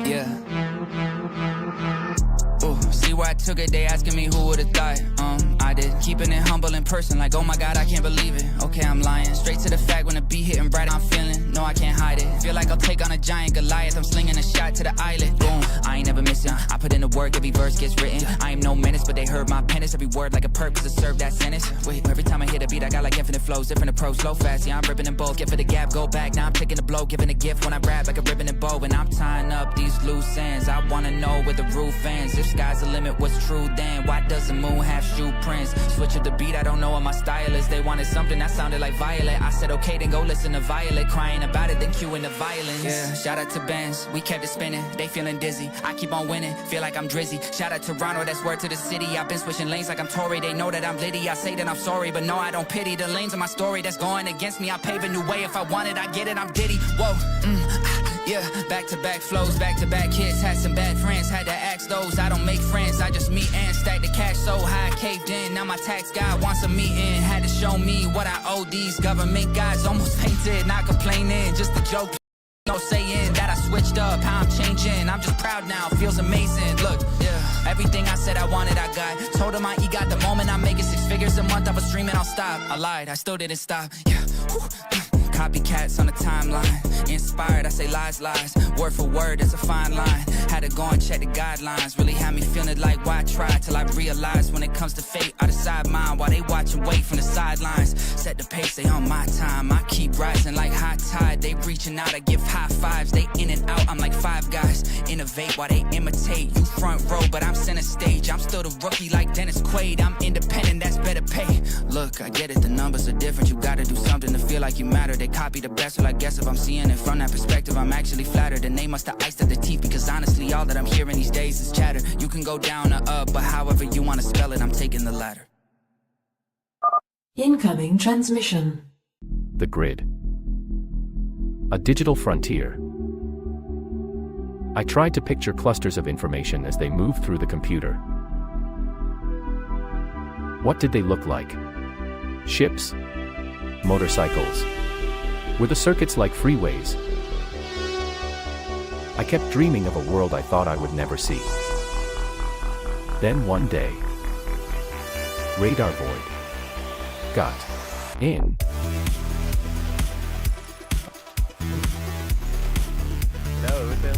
Yeah. Ooh, see where I took it, they asking me who would've thought. I did. Keeping it humble in person, like, oh my god, I can't believe it. Okay, I'm lying. Straight to the fact when the beat hitting right, I'm feeling. No, I can't hide it. Feel like I'll take on a giant Goliath. I'm slinging a shot to the eyelid. Boom, I ain't never missing. I put in the work, every verse gets written. I am no menace, but they heard my penance. Every word like a purpose to serve that sentence. Wait, every time I hit a beat, I got like infinite flows. Different approach, slow, fast. Yeah, I'm ripping them both. Get for the gap, go back. Now I'm taking the blow, giving a gift when I rap like a ribbon and bow. And I'm tying up these loose ends. I wanna know where the roof ends. If sky's the limit, what's true then? Why does the moon have shoe prints? Switch up the beat, I don't know what my style is. They wanted something that sounded like Violet. I said okay, then go listen to Violet. Crying about it, then cueing the violence. Yeah, shout out to Benz, we kept it spinning. They feeling dizzy, I keep on winning. Feel like I'm Drizzy. Shout out to Toronto, that's word to the city. I've been switching lanes like I'm Tory. They know that I'm Liddy. I say that I'm sorry, but no, I don't pity the lanes of my story that's going against me. I pave a new way. If I want it, I get it. I'm Diddy. Whoa, yeah, back-to-back flows, back-to-back hits. Had some bad friends, had to ask those. I don't make friends, I just meet and stack the cash so high, caved in. Now my tax guy wants a meeting. Had to show me what I owe these government guys. Almost fainted, not complaining, just a joke. No saying that I switched up, how I'm changing. I'm just proud now, feels amazing. Look, yeah, everything I said I wanted, I got. Told him I got the moment I'm making 6 figures a month. I was streaming, I'll stop. I lied, I still didn't stop. Yeah. Copycats on the timeline. Inspired, I say lies, word for word, it's a fine line. Had to go and check the guidelines. Really had me feeling like why I tried. Till I realized when it comes to fate, I decide mine. While they watch and wait from the sidelines. Set the pace, they on my time. I keep rising like high tide. They reaching out, I give high fives. They in and out, I'm like Five Guys. Innovate while they imitate. You front row, but I'm center stage. I'm still the rookie like Dennis Quaid. I'm independent, that's better pay. Look, I get it, the numbers are different. You gotta do something to feel like you matter. They copy the best, well I guess if I'm seeing it from that perspective, I'm actually flattered. And they must have iced at the teeth, because honestly all that I'm hearing these days is chatter. You can go down or up, but however you want to spell it, I'm taking the latter. Incoming transmission. The grid. A digital frontier. I tried to picture clusters of information as they moved through the computer. What did they look like? Ships? Motorcycles? Were the circuits like freeways? I kept dreaming of a world I thought I would never see. Then one day, Radarvoid got in. No, with them.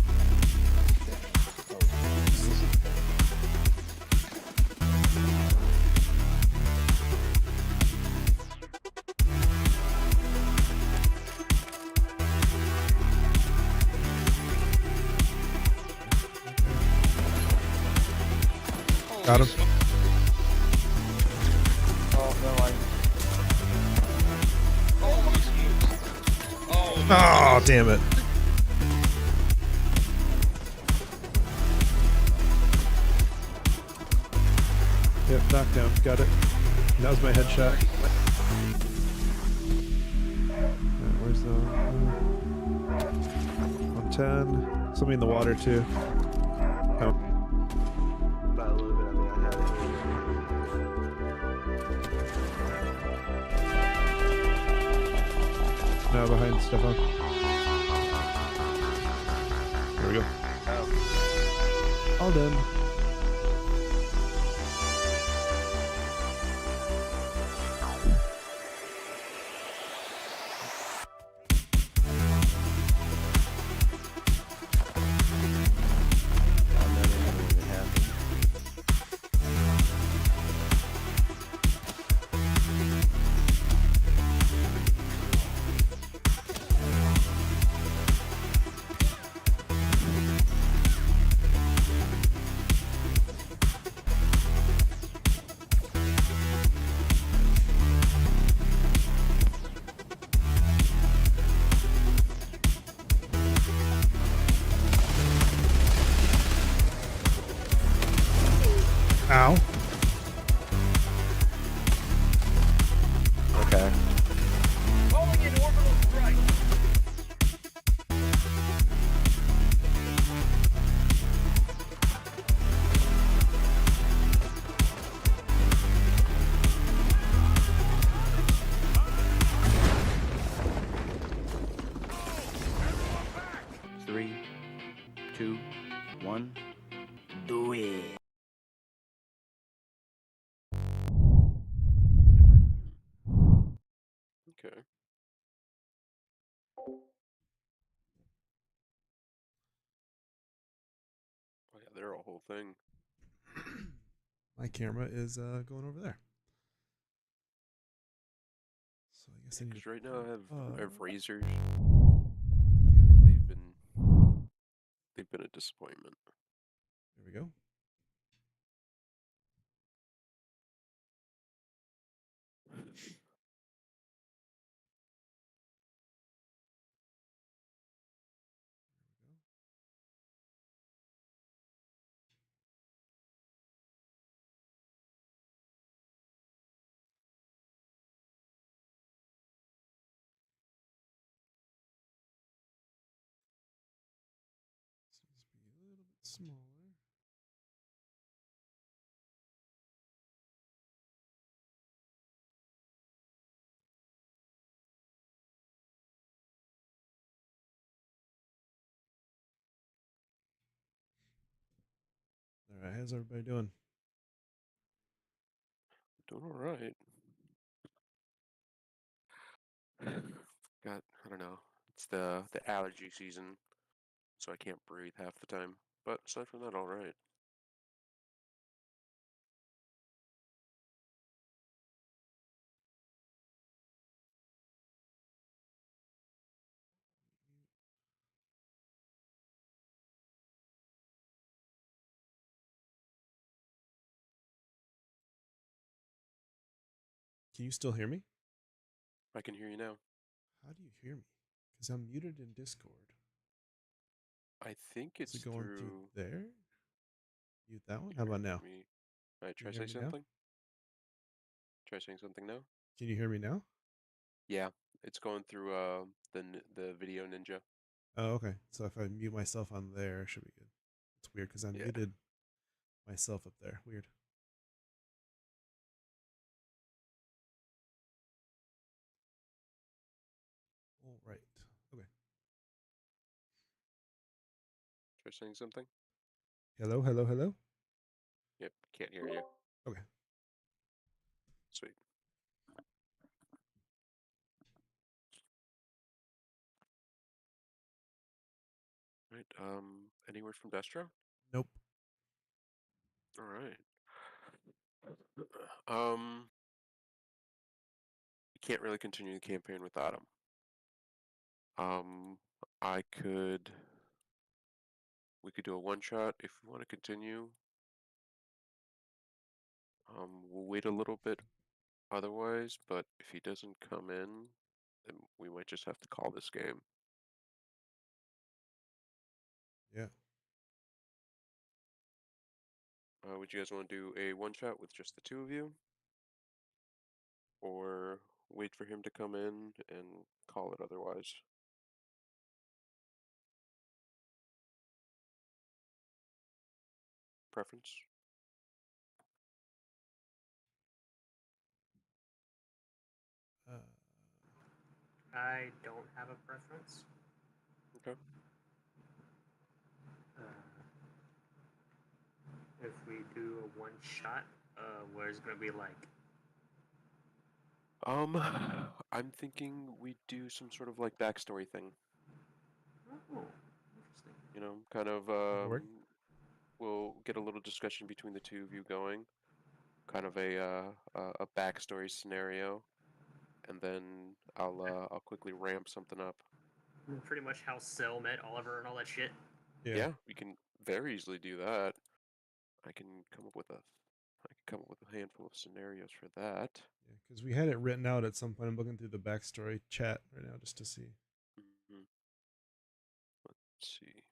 Got him. Oh, no, Oh, damn it. Yep, knockdown. Got it. That was my headshot. Where's the 110? Something in the water too. Oh. About a little bit, I think I had it. No, behind Stefan. There we go. Oh. All done. they're a whole thing. My camera is going over there. So I guess I need Because to. right now I have razors, Camera. and they've been a disappointment. There we go. This needs to be a little bit smaller. All right, how's everybody doing? Doing all right. I don't know. It's the allergy season, so I can't breathe half the time. But aside from that, all right. Can you still hear me? I can hear you now. How do you hear me? Because I'm muted in Discord. I think Is it's it going through through. there? Mute that one. How about now? Me. All right, Can try you hear saying me now? something. Try saying something now. Can you hear me now? Yeah, it's going through the video ninja. Oh, okay. So if I mute myself on there, it should be good. It's weird because I Yeah. muted myself up there. Weird. All right. Okay. Try saying something. Hello, hello, hello. Yep, can't hear you. Okay. Sweet. Right. Any word from Destro? Nope. All right. Um, you can't really continue the campaign without him. Um, I could. We could do a one shot if we want to continue. We'll wait a little bit otherwise, but if he doesn't come in, then we might just have to call this game. Yeah. Would you guys want to do a one shot with just the two of you? Or wait for him to come in and call it otherwise? Preference? Uh, I don't have a preference. Okay. Uh, if we do a one shot, where it's gonna be like, I'm thinking we do some sort of like backstory thing. oh, interesting. You know, kind of that'll work. we'll get a little discussion between the two of you going, kind of a backstory scenario, and then I'll quickly ramp something up. Pretty much how Cell met Oliver and all that shit. Yeah, we can very easily do that. I can come up with a handful of scenarios for that. Yeah, because we had it written out at some point. I'm looking through the backstory chat right now just to see. Hmm. Let's see.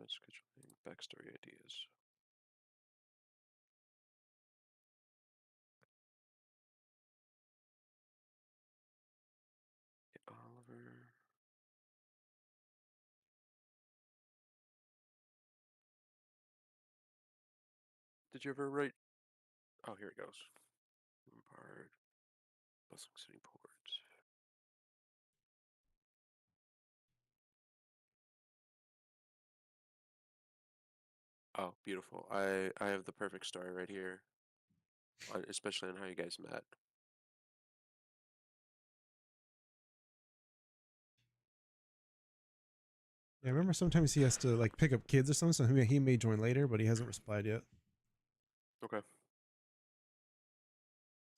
Scheduling backstory ideas. Oliver. Did you ever write? Oh, here it goes. Lombard, bustling city port. Oh, beautiful. I have the perfect story right here, especially on how you guys met. Yeah, I remember sometimes he has to like pick up kids or something, so he may join later, but he hasn't replied yet. Okay.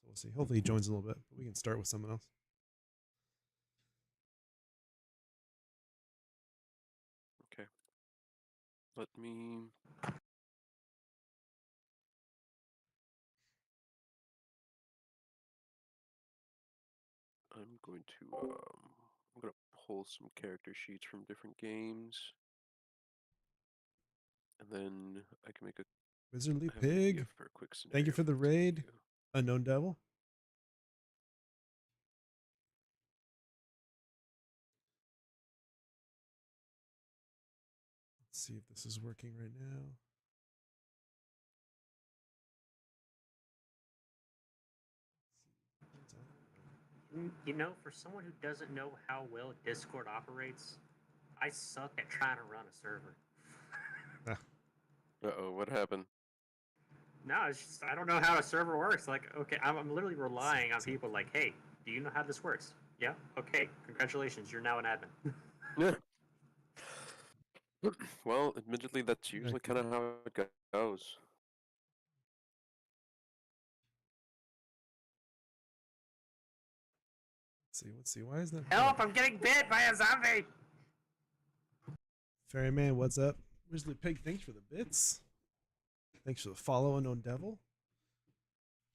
So we'll see. Hopefully he joins in a little bit, but we can start with someone else. Okay. Let me. I'm going to pull some character sheets from different games, and then I can make a. Wizardly I have an idea Pig. for a quick scenario. Thank you for the the two of raid. you. Unknown Devil. Let's see if this is working right now. You know, for someone who doesn't know how well Discord operates, I suck at trying to run a server. Uh-oh, what happened? No, it's just I don't know how a server works. Like, okay, I'm literally relying on people like, hey, do you know how this works? Yeah. Okay. Congratulations, you're now an admin. Yeah. Well, admittedly, that's usually Okay. kind of how it goes. Let's see. Why is that? Help! I'm getting bit by a zombie. Ferryman, what's up? Wizardly Pig, thanks for the bits. Thanks for the follow, Unknown Devil.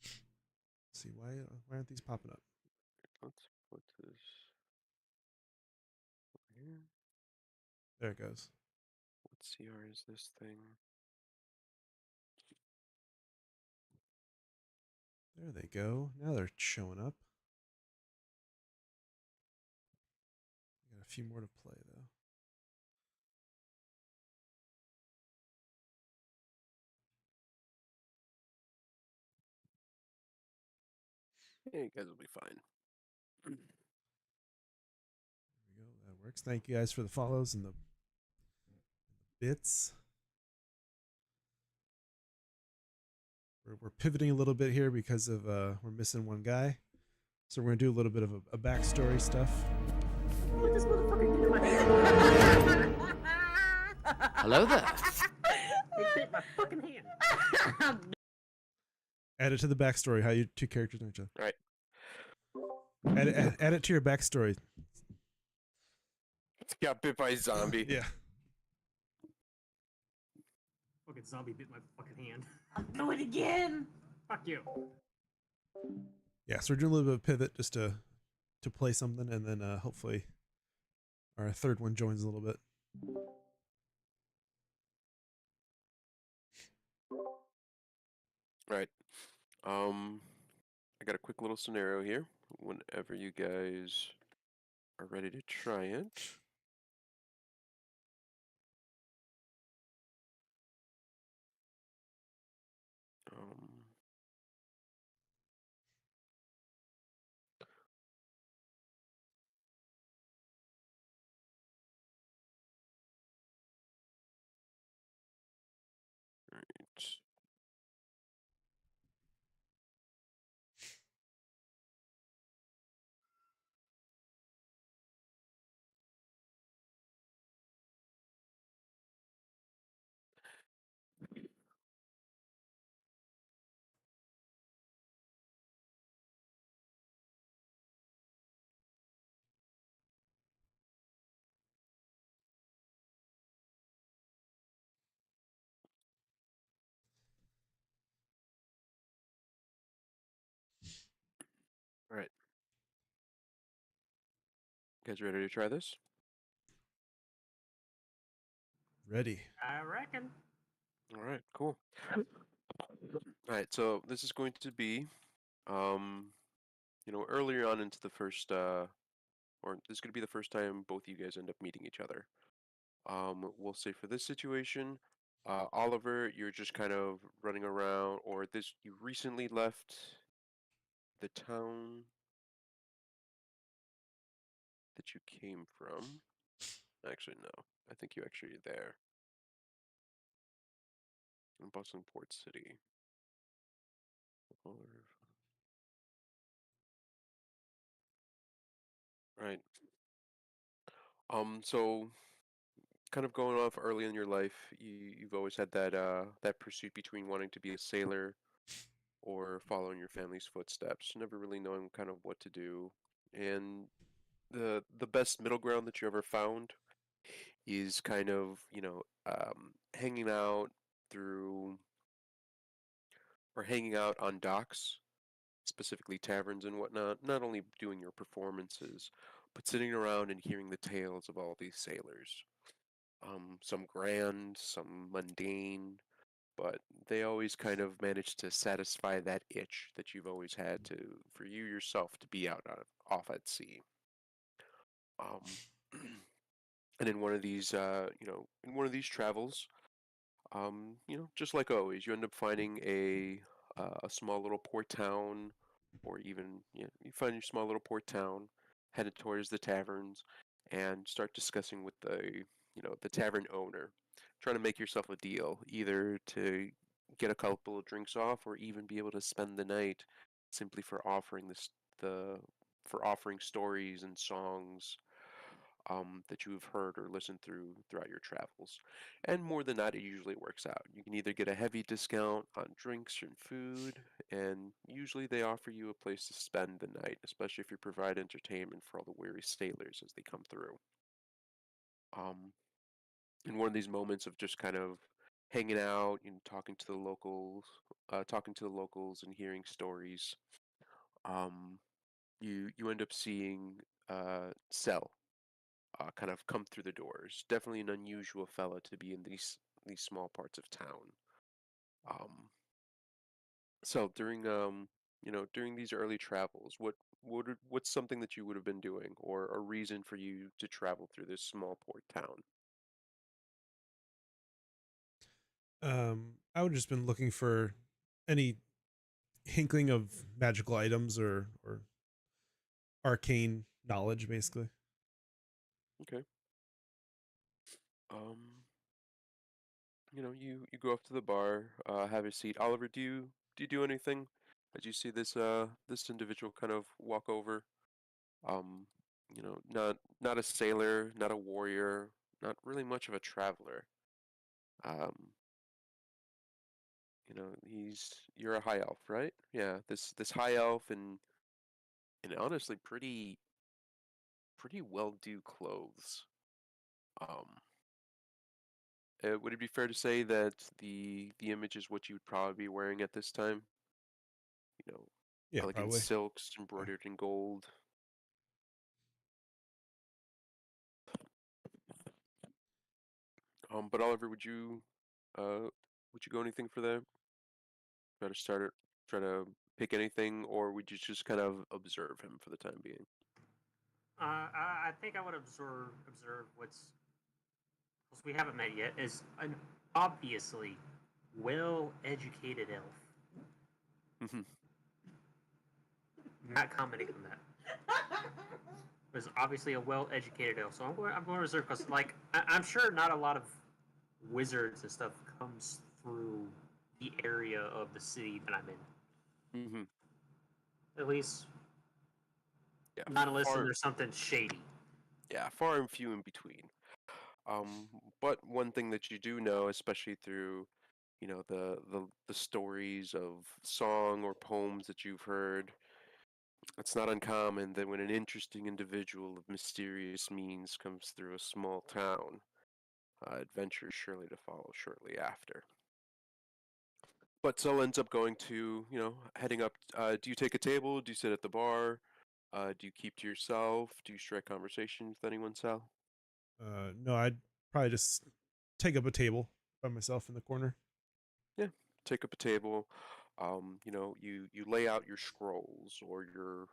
Let's see, why aren't these popping up? Let's put this here. There it goes. What CR is this thing? There they go. Now they're showing up. Got a few more to play though. Yeah, you guys will be fine. There we go. That works. Thank you guys for the follows and the bits. We're pivoting a little bit here because of we're missing one guy. So we're gonna do a little bit of a backstory stuff. Look at this motherfucker get in my hand. Hello there. It bit my fucking hand. Add it to the backstory. How you two characters know each other. Right. Add it to your backstory. Got bit by a zombie. Yeah. Fucking zombie bit my fucking hand. I'll do it again. Fuck you. Yeah. So we're doing a little bit of pivot just to play something, and then hopefully our third one joins a little bit. Right. I got a quick little scenario here. Whenever you guys are ready to try it. Right. Right. You guys ready to try this? Ready. I reckon. All right, cool. All right, so this is going to be, earlier on into the first, or this is going to be the first time both of you guys end up meeting each other. We'll say for this situation, Oliver, you're just kind of running around, or you recently left the town that you came from. Actually, no. I think you actually are there. In Boston Port City. Right. So kind of going off early in your life, you've always had that pursuit between wanting to be a sailor or following your family's footsteps, never really knowing kind of what to do. And the best middle ground that you ever found is kind of, hanging out through or hanging out on docks, specifically taverns and whatnot, not only doing your performances, but sitting around and hearing the tales of all these sailors. Some grand, some mundane, but they always kind of manage to satisfy that itch that you've always had to, for you yourself to be out off at sea. Um, and in one of these, in one of these travels, just like always, you end up finding a small little port town, or even you find your small little port town, headed towards the taverns, and start discussing with the tavern owner, trying to make yourself a deal, either to get a couple of drinks off, or even be able to spend the night, simply for offering for offering stories and songs that you have heard or listened throughout your travels. And more than that, it usually works out. You can either get a heavy discount on drinks and food, and usually they offer you a place to spend the night, especially if you provide entertainment for all the weary sailors as they come through. Um, in one of these moments of just kind of hanging out and talking to the locals and hearing stories, um, you end up seeing Cell kind of come through the doors. Definitely an unusual fella to be in these small parts of town. Um, so during these early travels, what's something that you would have been doing, or a reason for you to travel through this small port town? I would just been looking for any hinkling of magical items or arcane knowledge, basically. Okay. Um, you go up to the bar, have a seat. Oliver, do you do anything as you see this individual kind of walk over? Um, not a sailor, not a warrior, not really much of a traveler. Um, you're a high elf, right? Yeah, this high elf and honestly pretty well-do clothes. Um, would it be fair to say that the image is what you would probably be wearing at this time? You know, Yeah, elegant probably. silks Yeah. embroidered in gold. But Oliver, would you go anything for that? Try to start it, try to pick anything, or would you just kind of observe him for the time being? I think I would observe what's because we haven't met yet is an obviously well-educated elf. Mhm. Not commenting on that. Was obviously a well-educated elf, so I'm going to reserve because I'm sure not a lot of wizards and stuff comes through the area of the city that I'm in. Mhm. At least Yeah, not unless far there's something shady. yeah, far and few in between. Um, but one thing that you do know, especially through, the stories of song or poems that you've heard, it's not uncommon that when an interesting individual of mysterious means comes through a small town, adventure is surely to follow shortly after. But Sol ends up going to, heading up. Do you take a table? Do you sit at the bar? Do you keep to yourself? Do you strike conversation with anyone, Sal? No, I'd probably just take up a table by myself in the corner. Yeah, take up a table. You lay out your scrolls or your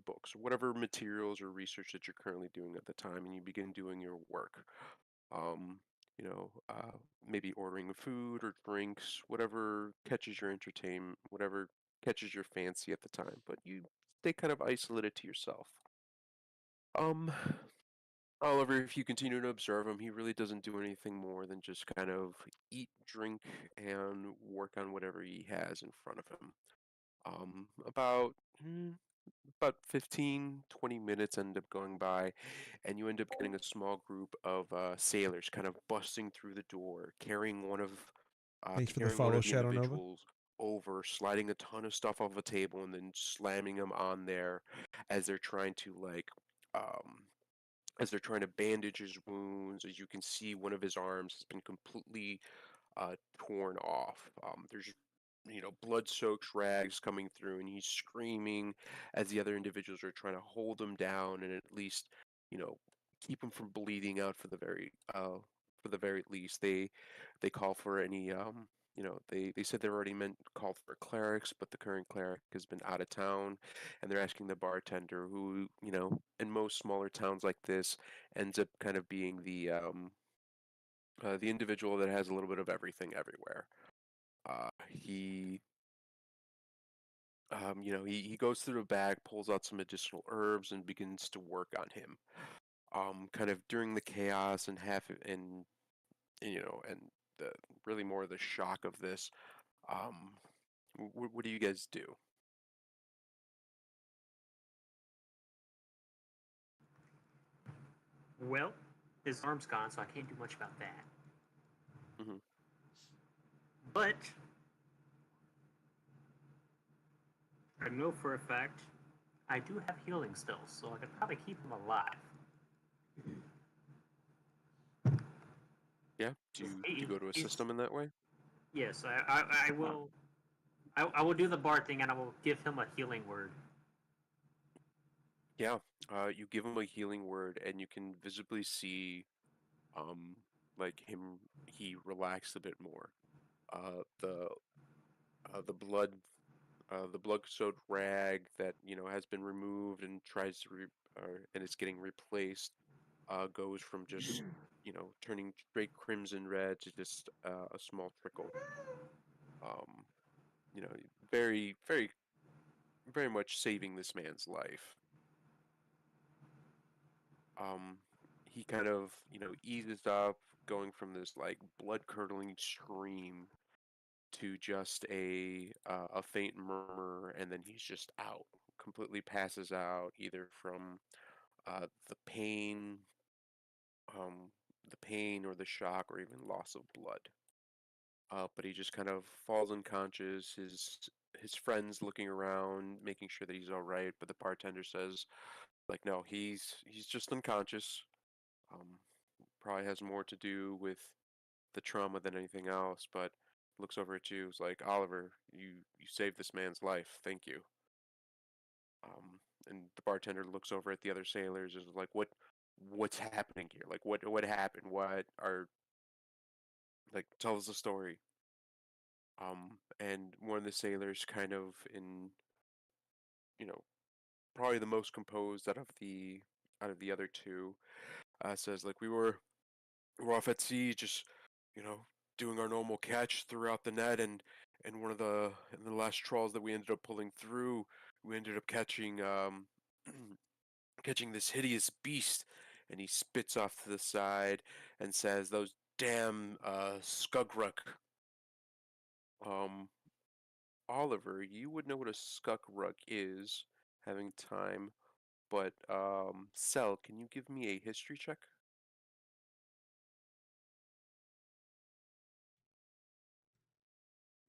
books or whatever materials or research that you're currently doing at the time, and you begin doing your work. Um, Maybe ordering food or drinks, whatever catches your entertainment, whatever catches your fancy at the time. But you stay kind of isolated to yourself. Um, However, if you continue to observe him, he really doesn't do anything more than just kind of eat, drink, and work on whatever he has in front of him. About about 15, 20 minutes end up going by, and you end up getting a small group of sailors kind of busting through the door, Thanks for the carrying one follow, of the Shadow Nova. individuals over, sliding a ton of stuff off a table, and then slamming them on there as they're trying to um, bandage his wounds. As you can see, one of his arms has been completely torn off. There's blood-soaked rags coming through, and he's screaming as the other individuals are trying to hold him down and at least, you know, keep him from bleeding out for the very least. They call for any they said they're already called for clerics, but the current cleric has been out of town, and they're asking the bartender, who in most smaller towns like this ends up kind of being the individual that has a little bit of everything everywhere. He he goes through the bag, pulls out some additional herbs, and begins to work on him. Kind of during the chaos and and the really more the shock of this. What do you guys do? Well, his arm's gone, so I can't do much about that. Hmm. But I know for a fact I do have healing still, so I could probably keep him alive. Yeah. Do you go to He's- assist him in that way? Yes, I will. I will do the bard thing, and I will give him a healing word. Yeah. You give him a healing word, and you can visibly see, um, he relaxed a bit more. Uh, the the blood the blood-soaked rag that has been removed and tries to and it's getting replaced goes from just turning straight crimson red to just a small trickle. Um, you know, very very very much saving this man's life. Um, he kind of eases up, going from this like blood-curdling scream to just a faint murmur, and then he's just out, completely passes out, either from uh, the pain, the pain or the shock, or even loss of blood. But he just kind of falls unconscious. His friends looking around, making sure that he's all right. But the bartender says, like, no, he's just unconscious. Um, Probably has more to do with the trauma than anything else. But looks over at you, is like, Oliver, you saved this man's life. Thank you. And the bartender looks over at the other sailors, and is like, what's happening here? Like, what happened? What are like? Tell us the story. And one of the sailors, kind of in you know probably the most composed out of the other two, says, like, we were off at sea, just you know doing our normal catch throughout the net, and one of the last trawls that we ended up pulling through, we ended up catching catching this hideous beast, and he spits off to the side and says, "Those damn skugruk." Um, Oliver, you would know what a skugruk is, having time, but Cell, can you give me a history check?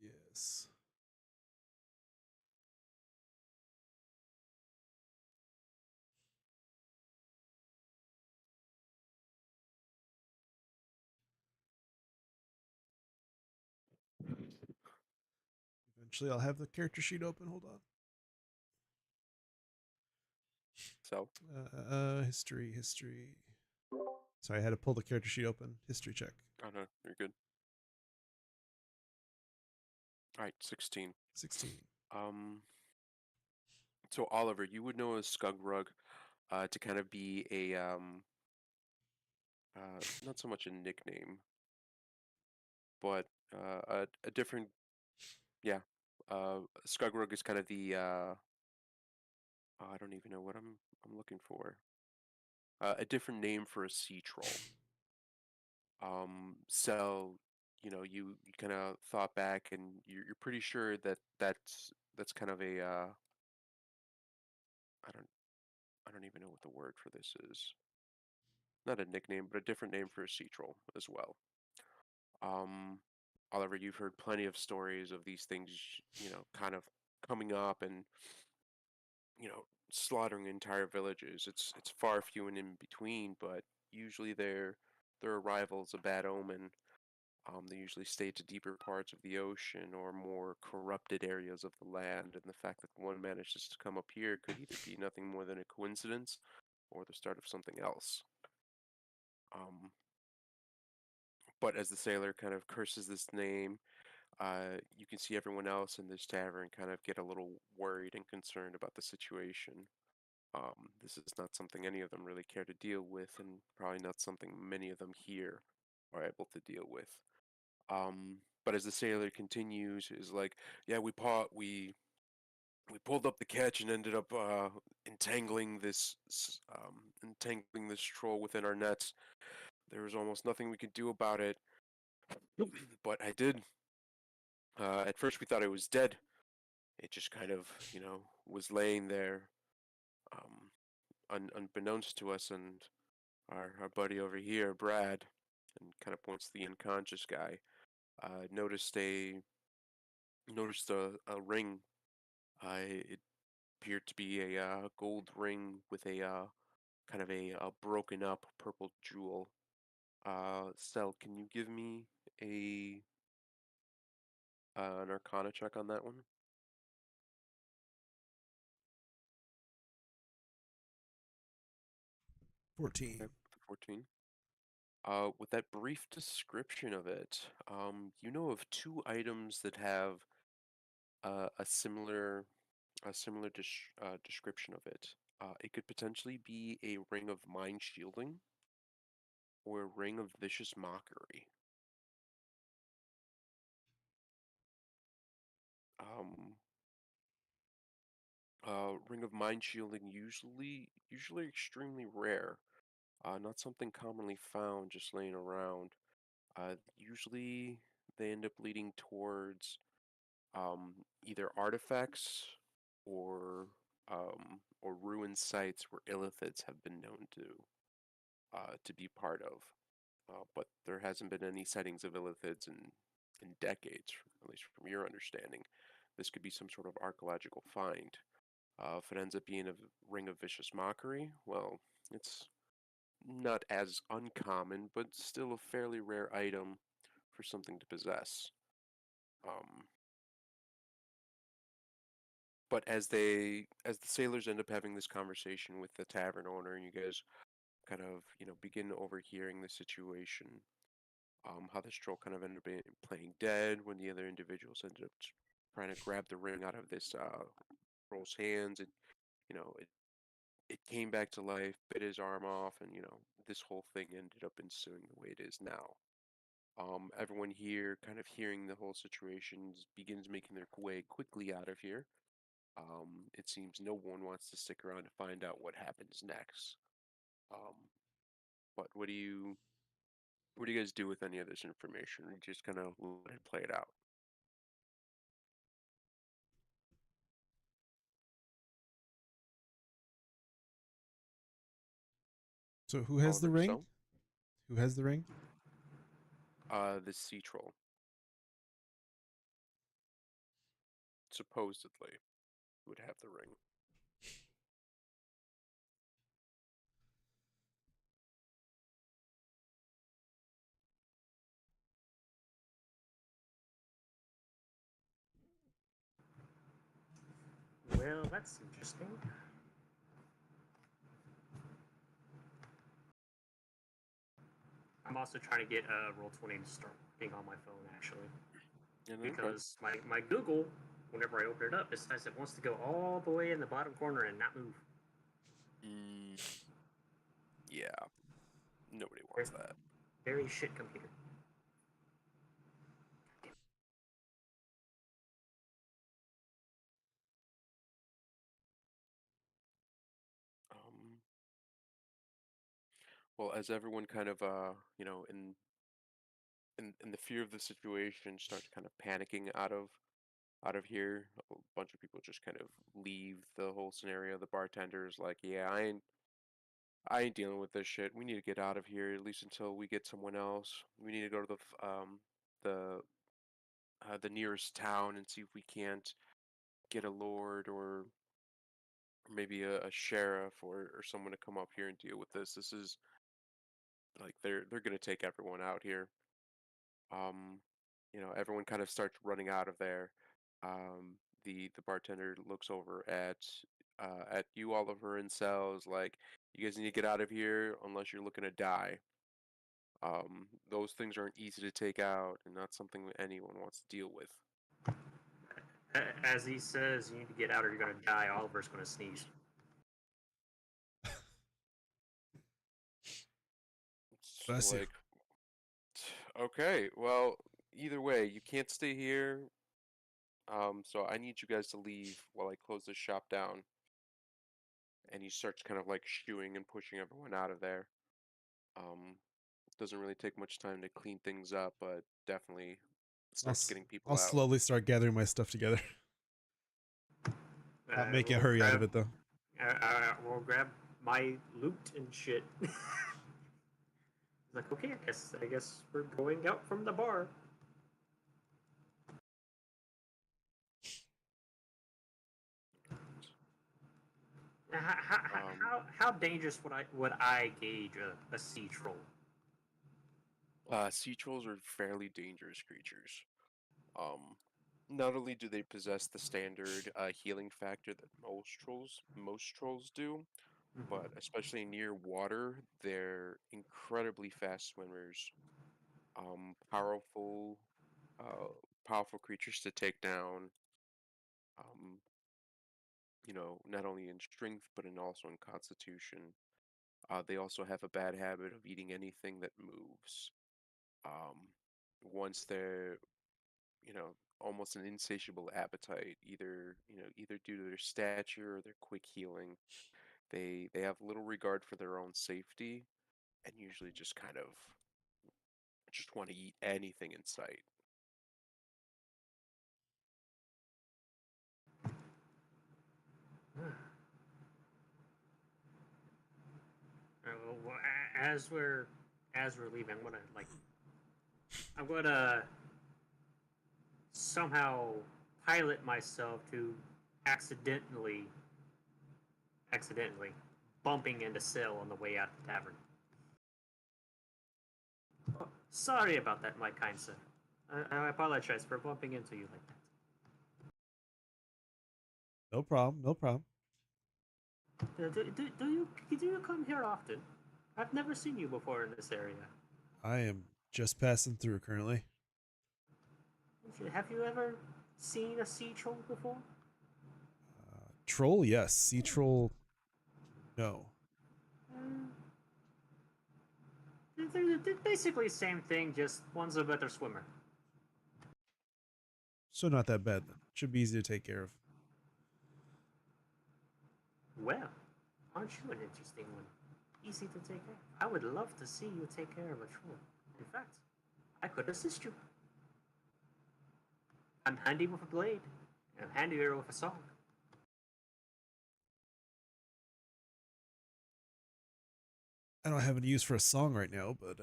Yes. Eventually, I'll have the character sheet open. Hold on. Cell? History. Sorry, I had to pull the character sheet open. History check. Oh no, you're good. All right, 16. 16. Um, so Oliver, you would know a skugrug to kind of be not so much a nickname, but a different, yeah. Skugrug is kind of oh, I don't even know what I'm looking for. A different name for a sea troll. So you kind of thought back, and you're pretty sure that that's kind of I don't even know what the word for this is. Not a nickname, but a different name for a sea troll as well. Um, Oliver, you've heard plenty of stories of these things, kind of coming up and slaughtering entire villages. It's far few and in between, but usually their arrival is a bad omen. They usually stay to deeper parts of the ocean or more corrupted areas of the land, and the fact that one manages to come up here could either be nothing more than a coincidence or the start of something else. Um, but as the sailor kind of curses this name, you can see everyone else in this tavern kind of get a little worried and concerned about the situation. This is not something any of them really care to deal with, and probably not something many of them here are able to deal with. But as the sailor continues, is like, yeah, we pulled up the catch and ended up entangling this troll within our nets. There was almost nothing we could do about it, but I did. At first, we thought it was dead. It just kind of, was laying there, unbeknownst to us, and our buddy over here, Brad, and kind of points to the unconscious guy, noticed a ring. It appeared to be a gold ring with a kind of a broken up purple jewel. Sel, can you give me an Arcana check on that one? 14. Okay, 14. With that brief description of it, you know of two items that have a similar description of it. It could potentially be a ring of mind shielding or a ring of vicious mockery. Um, ring of mind shielding usually extremely rare. Not something commonly found just laying around. Usually they end up leading towards either artifacts or or ruined sites where illithids have been known to be part of. But there hasn't been any sightings of illithids in decades, at least from your understanding. This could be some sort of archaeological find. If it ends up being a ring of vicious mockery, well, it's not as uncommon, but still a fairly rare item for something to possess. Um, but as the sailors end up having this conversation with the tavern owner, and you guys kind of begin overhearing the situation, how this troll kind of ended up playing dead when the other individuals ended up trying to grab the ring out of this troll's hands, and it came back to life, bit his arm off, and this whole thing ended up ensuing the way it is now. Everyone here, kind of hearing the whole situation, begins making their way quickly out of here. It seems no one wants to stick around to find out what happens next. Um, but what do you guys do with any of this information? Or you just kind of let it play it out? So who has the Oliver, ring? yourself? Who has the ring? The sea troll. Supposedly would have the ring. Well, that's interesting. I'm also trying to get Roll20 to start working on my phone, actually. Yeah, no, okay. Because my Google, whenever I open it up, it says it wants to go all the way in the bottom corner and not move. Yeah, nobody wants that. Very shit computer. Um, well, as everyone kind of in the fear of the situation starts kind of panicking out of out of here. A bunch of people just kind of leave the whole scenario. The bartender's like, "Yeah, I ain't dealing with this shit. We need to get out of here at least until we get someone else. We need to go to the the nearest town and see if we can't get a lord or maybe a sheriff or someone to come up here and deal with this. This is like they're gonna take everyone out here." Um, everyone kind of starts running out of there. The bartender looks over at you, Oliver, and Sells like, "You guys need to get out of here unless you're looking to die." Those things aren't easy to take out and not something that anyone wants to deal with. As he says, you need to get out or you're going to die. Oliver's going to sneeze. It's Bless you. like, okay, well, either way, you can't stay here. So I need you guys to leave while I close this shop down. And he starts kind of like shooing and pushing everyone out of there. Doesn't really take much time to clean things up, but definitely starts getting people I'll out. slowly start gathering my stuff together. Not making a hurry out of it though. We'll grab my loot and shit. He's like, okay, I guess we're going out from the bar. How dangerous would I gauge a sea troll? Sea trolls are fairly dangerous creatures. Not only do they possess the standard healing factor that most trolls do, but especially near water, they're incredibly fast swimmers. Powerful, powerful creatures to take down. Um, not only in strength but also in constitution. They also have a bad habit of eating anything that moves. Um, Once they're, almost an insatiable appetite, either due to their stature or their quick healing. They have little regard for their own safety and usually just kind of just want to eat anything in sight. Well, as we're leaving, I'm gonna somehow pilot myself to accidentally bumping into Sil on the way out the tavern. Oh, sorry about that, my kind sir. I apologize for bumping into you like that. No problem. No problem. Do you come here often? I've never seen you before in this area. I am just passing through currently. Have you ever seen a sea troll before? Troll, yes. Sea troll, no. They're basically the same thing, just one's a better swimmer. So not that bad then. Should be easy to take care of. Well, aren't you an interesting one? Easy to take care of. I would love to see you take care of a troll. In fact, I could assist you. I'm handy with a blade, and I'm handier with a song. I don't have any use for a song right now, but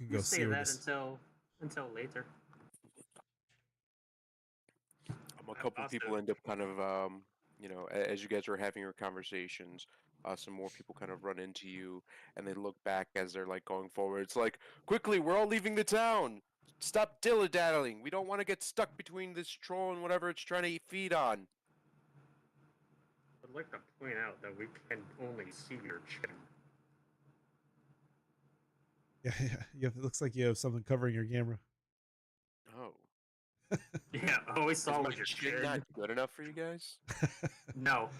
you can go see save where that this. until later. A couple people end up kind of, as you guys are having your conversations, some more people kind of run into you, and they look back as they're like going forward. It's like, quickly, we're all leaving the town. Stop dilly-dallying. We don't want to get stuck between this troll and whatever it's trying to feed on. I'd like to point out that we can only see your chin. Yeah. It looks like you have something covering your camera. Oh. Yeah, I always saw Is my was your chin chin. not good enough for you guys? No.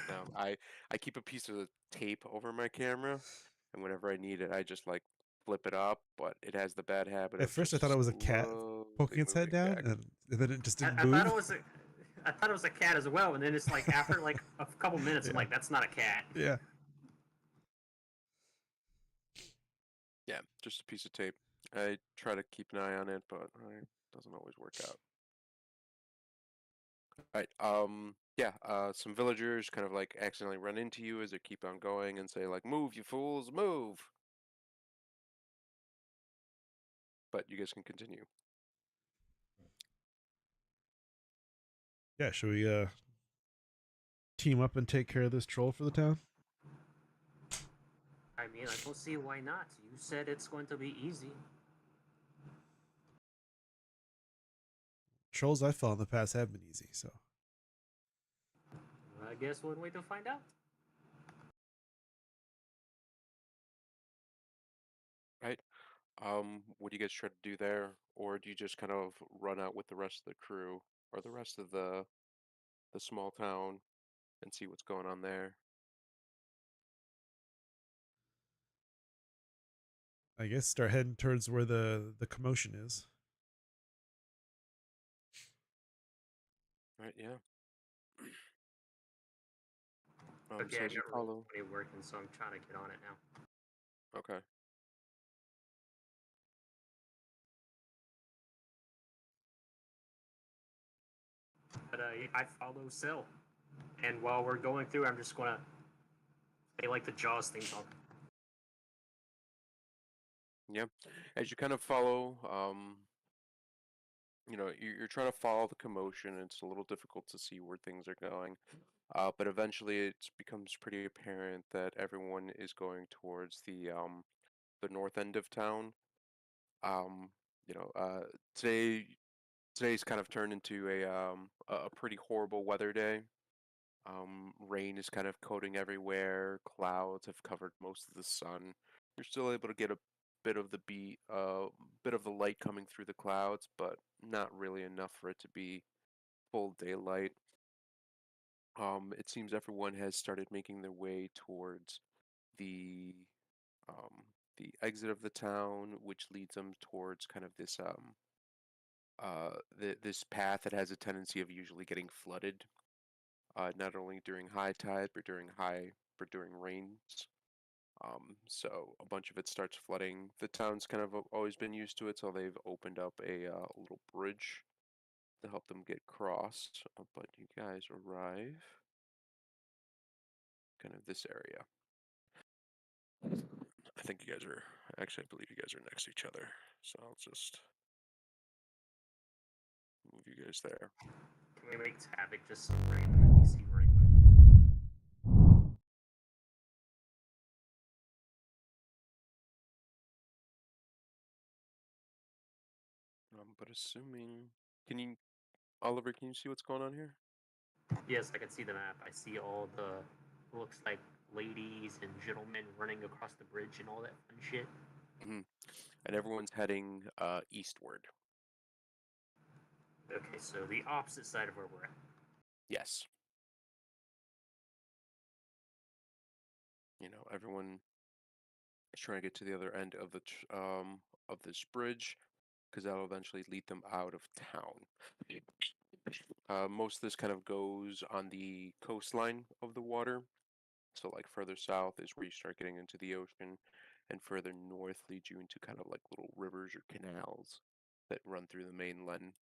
No, I keep a piece of tape over my camera, and whenever I need it, I just like flip it up. But it has the bad habit At of first, I just thought it was a cat slowly poking its head moving down, back. and then it just didn't I move. thought it was a cat as well, and then it's like after like a couple minutes, I'm Yeah. like, that's not a cat. Yeah. Yeah, just a piece of tape. I try to keep an eye on it, but it doesn't always work out. Right. Yeah. Some villagers kind of like accidentally run into you as they keep on going and say like, "Move, you fools, move!" But you guys can continue. Yeah, should we team up and take care of this troll for the town? I mean, I don't see why not. You said it's going to be easy. Trolls I fought in the past have been easy, so I guess one way to find out. Right. What do you guys try to do there, or do you just kind of run out with the rest of the crew or the rest of the small town and see what's going on there? I guess start heading towards where the commotion is. Right. Yeah. Okay, So I as you got roll follow, 20 working, so I'm trying to get on it now. okay. But I follow Sil. And while we're going through, I'm just gonna say like the Jaws theme song. Yeah. As you kind of follow, you're trying to follow the commotion. It's a little difficult to see where things are going. But eventually it becomes pretty apparent that everyone is going towards the north end of town. Um, you know, today today's kind of turned into a pretty horrible weather day. Rain is kind of coating everywhere. Clouds have covered most of the sun. You're still able to get a bit of the light coming through the clouds, but not really enough for it to be full daylight. It seems everyone has started making their way towards the um, the exit of the town, which leads them towards kind of this path that has a tendency of usually getting flooded, not only during high tide but during rains. So a bunch of it starts flooding. The town's kind of always been used to it, so they've opened up a little bridge to help them get crossed. But you guys arrive kind of this area. I think you guys are actually, I believe you guys are next to each other. So I'll just move you guys there. Can we make Havoc just some random NPC right quick? But assuming, can you, Oliver, can you see what's going on here? Yes, I can see the map. I see all the looks like ladies and gentlemen running across the bridge and all that fun shit. And everyone's heading eastward. Okay, so the opposite side of where we're at. Yes. Everyone is trying to get to the other end of of this bridge because that'll eventually lead them out of town. Most of this kind of goes on the coastline of the water. So, like, further south is where you start getting into the ocean, and further north leads you into kind of like little rivers or canals that run through the mainland.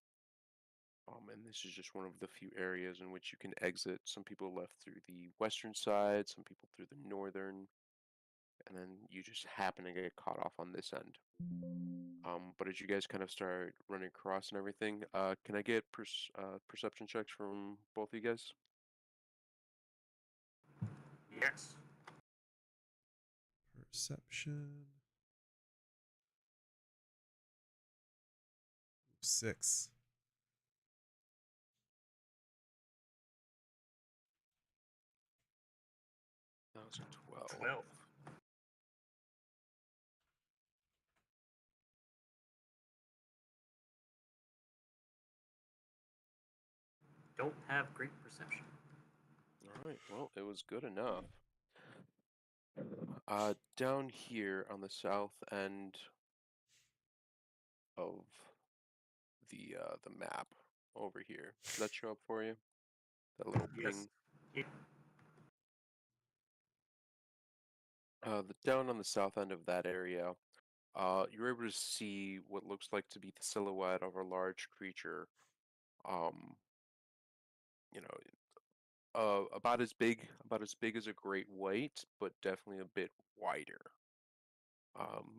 And this is just one of the few areas in which you can exit. Some people left through the western side, some people through the northern, and then you just happen to get caught off on this end. But as you guys kind of start running across and everything, can I get perception checks from both of you guys? Yes. Perception 6. That was a 12. 12. Don't have great perception. All right, well, it was good enough. Down here on the south end of the map over here, does that show up for you? That little Yes. ping. Yeah. Down on the south end of that area, you're able to see what looks like to be the silhouette of a large creature, um, about as big as a great white, but definitely a bit wider.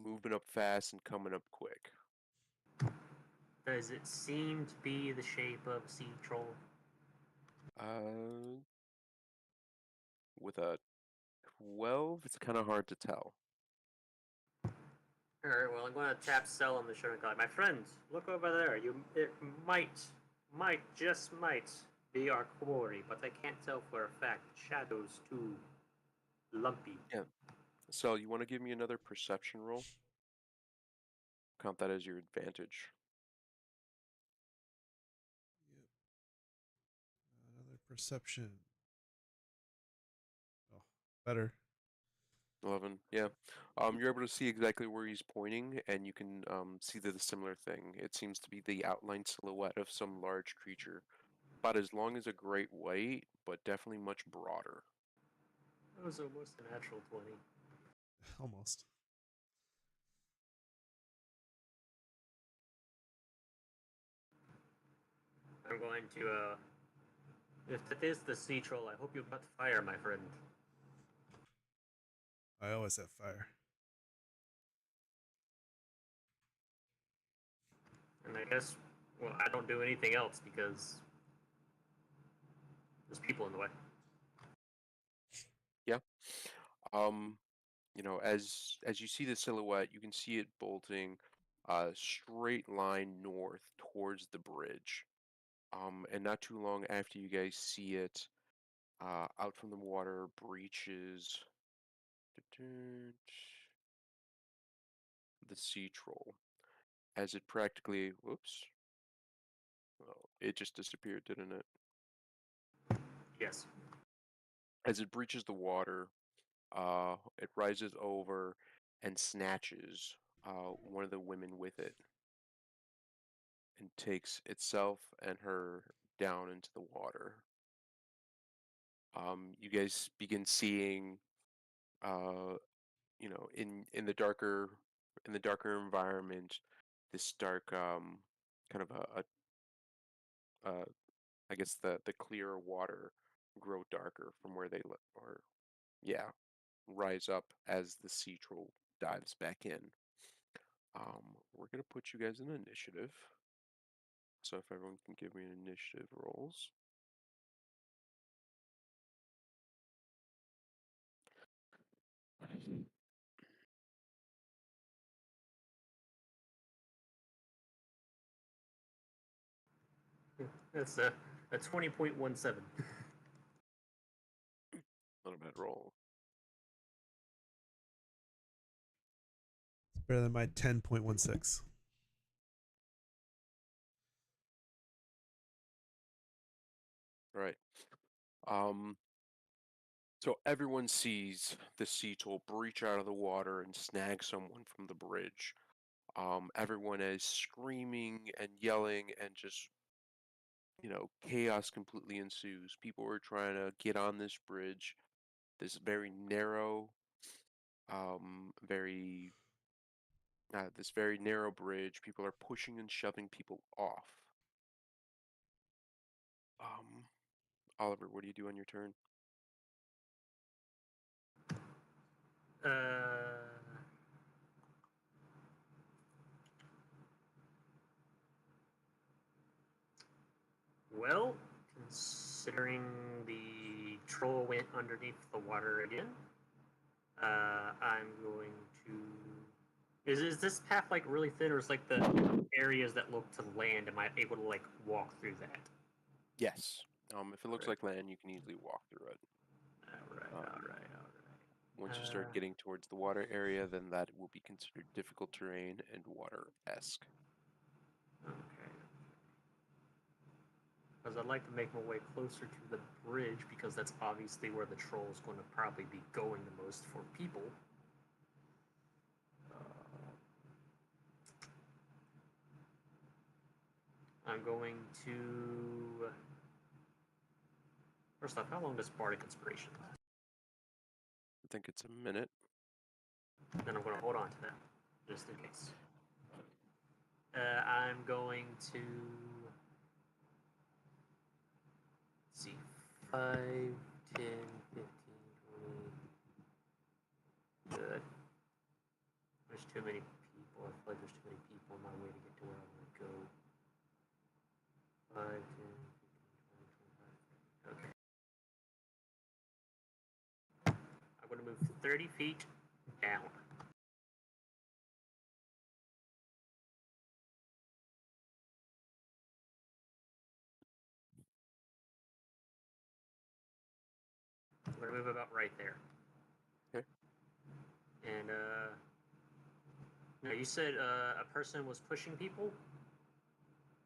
Moving up fast and coming up quick. Does it seem to be the shape of a sea troll? With a 12, it's kind of hard to tell. Alright, well, I'm going to tap Cell on the shoulder and go, my friend, look over there. It just might be our quarry, but I can't tell for a fact. Shadow's too lumpy. Yeah. So you want to give me another perception roll? Count that as your advantage. Yep. Another perception. Oh, better. 11. Yeah. You're able to see exactly where he's pointing, and you can see the similar thing. It seems to be the outline silhouette of some large creature, about as long as a great white, but definitely much broader. That was almost a natural 20. Almost. I'm going to, if that is the sea troll, I hope you got fire, my friend. I always have fire. And I guess, well, I don't do anything else because there's people in the way. Yeah. You know, as you see the silhouette, you can see it bolting a straight line north towards the bridge. And not too long after you guys see it, out from the water breaches the sea troll. As it practically, whoops, well, it just disappeared, didn't it? Yes. As it breaches the water, it rises over and snatches one of the women with it and takes itself and her down into the water. You guys begin seeing, you know, in the darker environment, this dark kind of I guess the clearer water grow darker from where they or yeah, rise up as the sea troll dives back in. We're gonna put you guys in initiative. So if everyone can give me an initiative rolls. That's a 20.17. Not a bad roll. It's better than my 10.16. Right. So everyone sees the sea troll breach out of the water and snag someone from the bridge. Everyone is screaming and yelling and just, you know, chaos completely ensues. People are trying to get on this bridge, this very narrow, this very narrow bridge. People are pushing and shoving people off. Oliver, what do you do on your turn? Well, considering the troll went underneath the water again, I'm going to. Is this path like really thin, or is like the areas that look to land? Am I able to like walk through that? Yes. If it looks Alright. like land, you can easily walk through it. All right. Once you start getting towards the water area, then that will be considered difficult terrain and water-esque. Okay. Because I'd like to make my way closer to the bridge because that's obviously where the troll is going to probably be going the most for people. I'm going to. First off, how long does Bardic Inspiration last? I think it's a minute. Then I'm going to hold on to that, just in case. I'm going to. Let's see. 5, 10, 15, 20. Good. There's too many people. I feel like there's too many people in my way to get to where I want to go. 5, 10, 15, 20, 25. Okay. I'm going to move 30 feet down. I'm going to move about right there. Okay. And, no, you said a person was pushing people?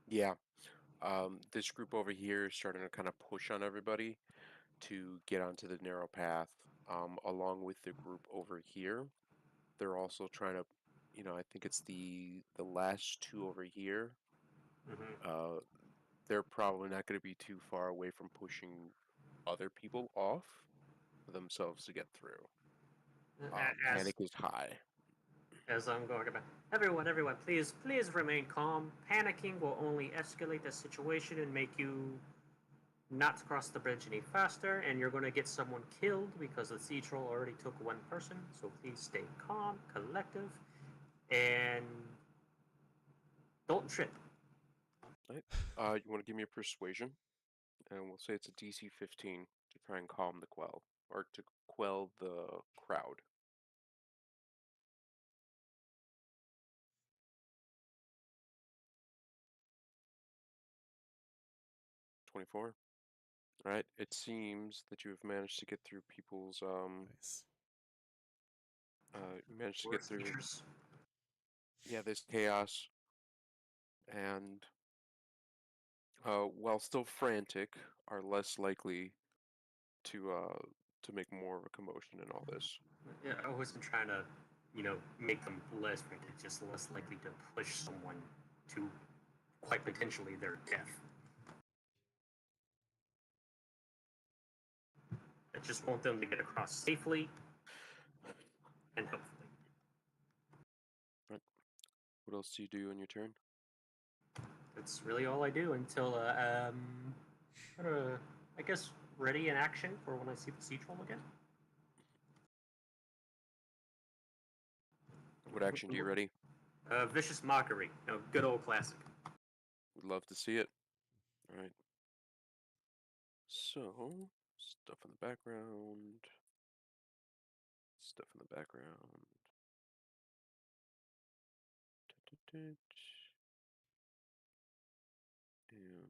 Yeah. This group over here is starting to kind of push on everybody to get onto the narrow path. Along with the group over here, they're also trying to, I think it's the last two over here. Mm-hmm. They're probably not going to be too far away from pushing other people off for themselves to get through. Panic is high. As I'm going about, everyone, please remain calm. Panicking will only escalate the situation and make you not cross the bridge any faster, and you're going to get someone killed because the sea troll already took one person. So please stay calm, collective, and don't trip. Right. You want to give me a persuasion, and we'll say it's a DC 15 to try and calm the quell, or to quell the crowd. $24. All right. It seems that you have managed to get through people's Nice. you managed to get Worst through features. this chaos, and while still frantic, are less likely to make more of a commotion in all this. Yeah, I wasn't trying to, make them less frantic, just less likely to push someone to quite potentially their death. I just want them to get across safely and hopefully. Right. What else do you do on your turn? That's really all I do until, I guess, ready in action for when I see the sea troll again. What action do you ready? Vicious Mockery. Good old classic. Would love to see it. All right. So, stuff in the background. Stuff in the background. And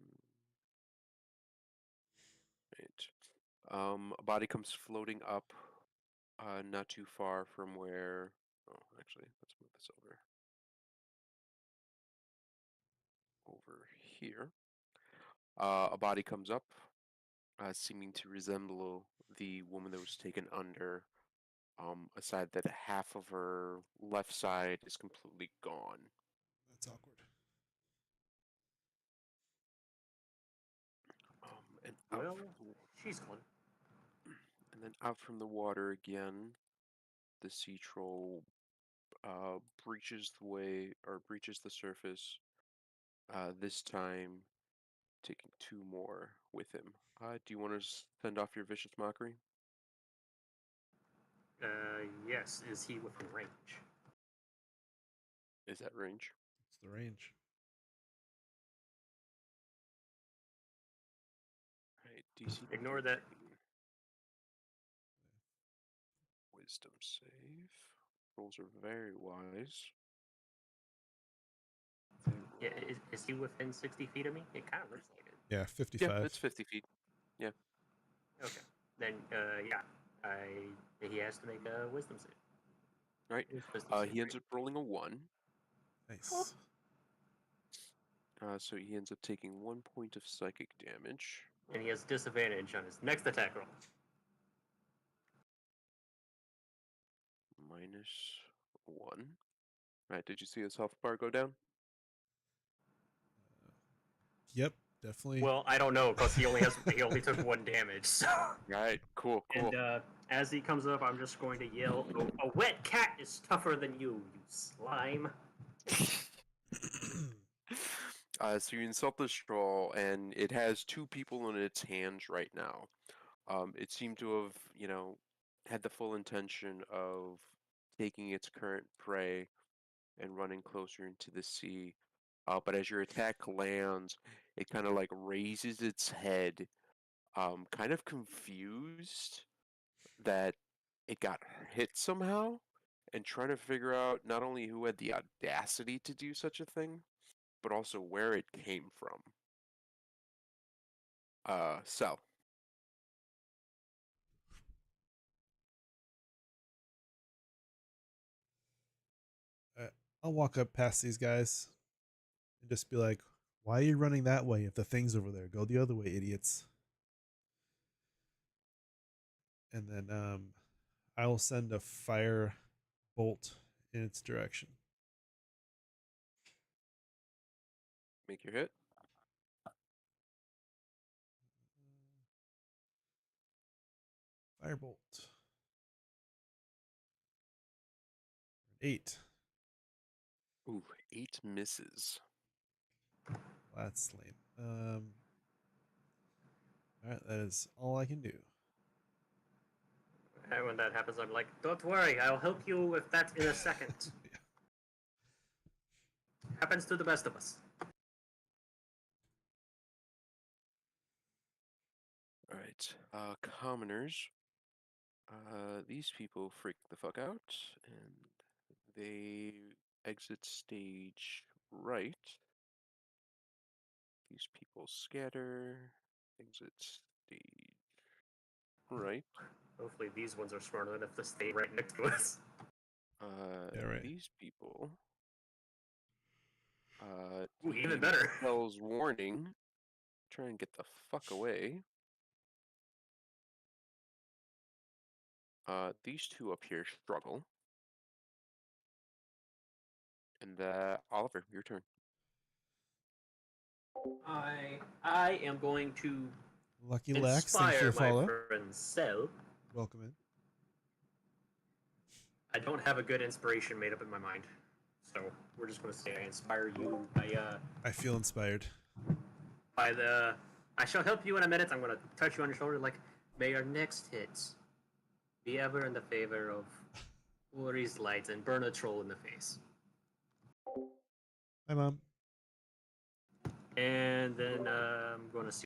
right. A body comes floating up, not too far from where. Oh, actually, let's move this over. Over here. A body comes up, seeming to resemble the woman that was taken under. Aside that half of her left side is completely gone. That's awkward. And Well, she's gone. And then out from the water again, the sea troll breaches the surface. This time, taking two more with him. Do you want to send off your vicious mockery? Yes. Is he within range? Is that range? It's the range. Right, DC. Ignore that. Wisdom save. Rolls are very wise. Yeah, is he within 60 feet of me? It kind of looks like it. Yeah, 55. Yeah, it's 50 feet. Yeah. Okay. Then, yeah. He has to make a wisdom save. Right. Wisdom He ends up rolling a 1. Nice. So he ends up taking 1 point of psychic damage. And he has disadvantage on his next attack roll. -1. Right, did you see his health bar go down? Yep, definitely. Well, I don't know because he only took 1 damage. So. Right, cool. And as he comes up, I'm just going to yell, "A wet cat is tougher than you slime." So you insult this troll, and it has 2 people in its hands right now. It seemed to have, had the full intention of taking its current prey and running closer into the sea. But as your attack lands, it kind of like raises its head, kind of confused that it got hit somehow, and trying to figure out not only who had the audacity to do such a thing, but also where it came from. So I'll walk up past these guys and just be like, "Why are you running that way? If the thing's over there, go the other way, idiots." And then I will send a fire bolt in its direction. make your hit. Firebolt. 8. Ooh, 8 misses. That's lame. All right, that is all I can do. And when that happens, I'm like, don't worry, I'll help you with that in a second. Yeah. Happens to the best of us. All right, commoners. These people freak the fuck out, and they exit stage right. These people scatter, exit stage right. Hopefully these ones are smart enough to stay right next to us. Yeah, right. These people. Ooh, even better. Tells warning. Try and get the fuck away. These 2 up here struggle. And Oliver, your turn. I am going to Lucky Lex, thanks for inspire the my follow. friend Cell. Welcome in. I don't have a good inspiration made up in my mind, so we're just going to say I inspire you I feel inspired. by the. I shall help you in a minute. I'm going to touch you on your shoulder, like, may your next hit be ever in the favor of Uri's light and burn a troll in the face. Hi, Mom. And then I'm going to see.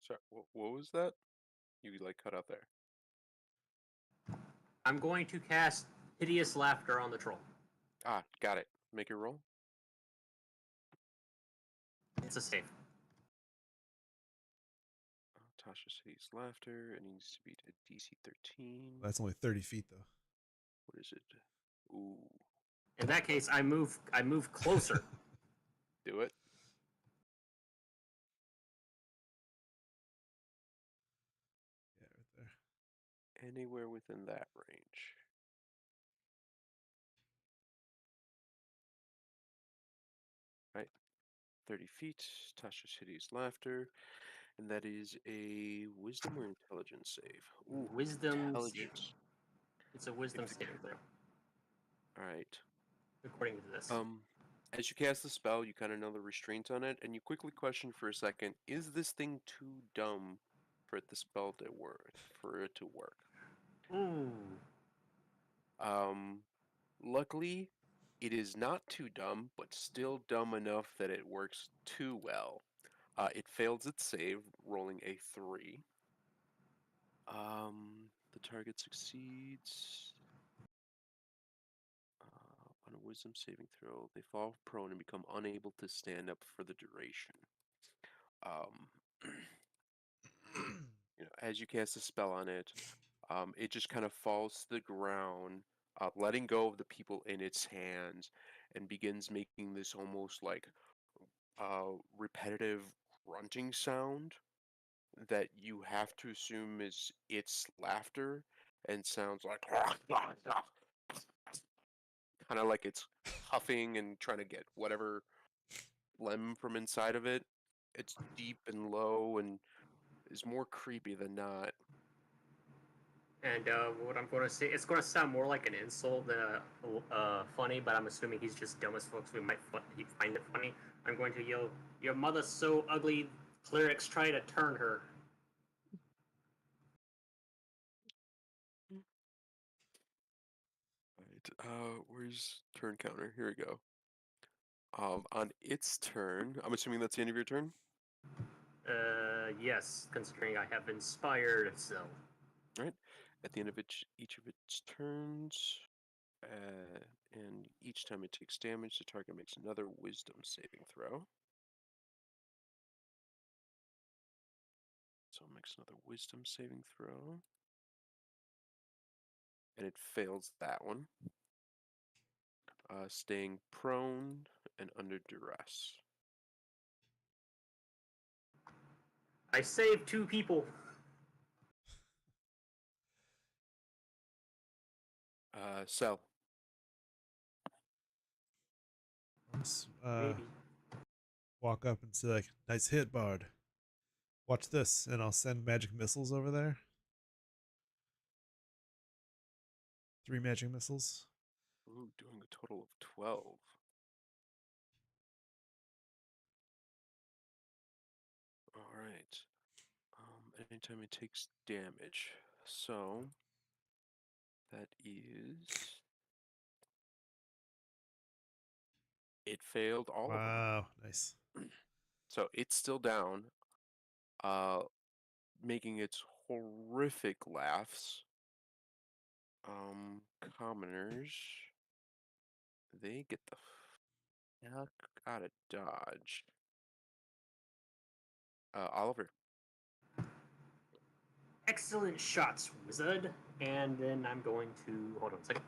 Sorry, what was that? You like cut out there. I'm going to cast Hideous Laughter on the troll. Ah, got it. Make your roll. It's a save. Tasha City's laughter. It needs to beat a DC 13. That's only 30 feet, though. What is it? Ooh, In that case, I move closer. do it. Yeah, right there. Anywhere within that range. Right. 30 feet. Tasha City's laughter. And that is a wisdom or intelligence save. Ooh, Wisdom intelligence. save. It's a wisdom If it- saving throw, Alright. according to this. As you cast the spell, you kind of know the restraints on it, and you quickly question for a second, is this thing too dumb for the spell to work? For it to work? Ooh. Luckily, it is not too dumb, but still dumb enough that it works too well. It fails its save, rolling a 3. The target succeeds. On a wisdom saving throw, they fall prone and become unable to stand up for the duration. As you cast a spell on it, it just kind of falls to the ground, letting go of the people in its hands, and begins making this almost like repetitive grunting sound that you have to assume is its laughter and sounds like kind of like it's huffing and trying to get whatever phlegm from inside of it. It's deep and low and is more creepy than not. And what I'm going to say, it's going to sound more like an insult than funny, but I'm assuming he's just dumb as fuck, so he find it funny. I'm going to yell, "Your mother's so ugly, clerics try to turn her." Right. Where's turn counter? Here we go. On its turn, I'm assuming that's the end of your turn. Yes, considering I have inspired, so. Right. At the end of each of its turns, and each time it takes damage, the target makes another Wisdom saving throw. So it makes another Wisdom saving throw, and it fails that one. Staying prone and under duress. I saved 2 people. Sell. Let's Maybe. walk up and say like, "Nice hit, Bard. Watch this," and I'll send magic missiles over there. 3 magic missiles. Ooh, doing a total of 12. Alright. Anytime it takes damage. So that is. It failed all of them. Wow, nice. So it's still down, making its horrific laughs. Commoners, they get the fuck out of dodge. Oliver. Excellent shots, wizard. And then I'm going to hold on a second.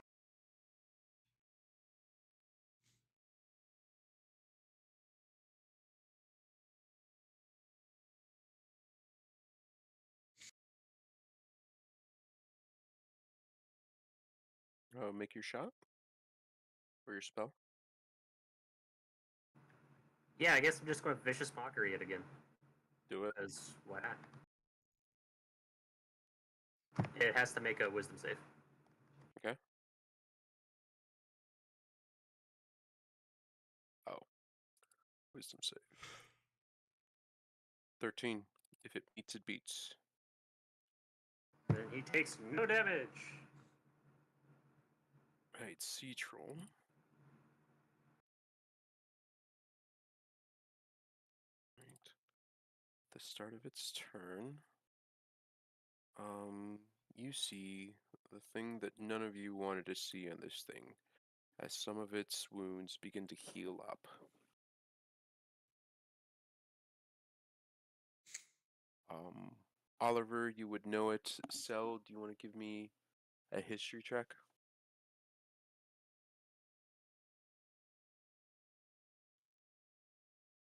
Make your shot or your spell. Yeah, I guess I'm just going to vicious mockery it again. Do it. Because why not? It has to make a wisdom save. Okay. Oh. Wisdom save. 13. If it beats, it beats. Then he takes no damage. Right, Sea Troll. Right. The start of its turn. You see the thing that none of you wanted to see on this thing, as some of its wounds begin to heal up. Oliver, you would know it. Cell, do you want to give me a history check?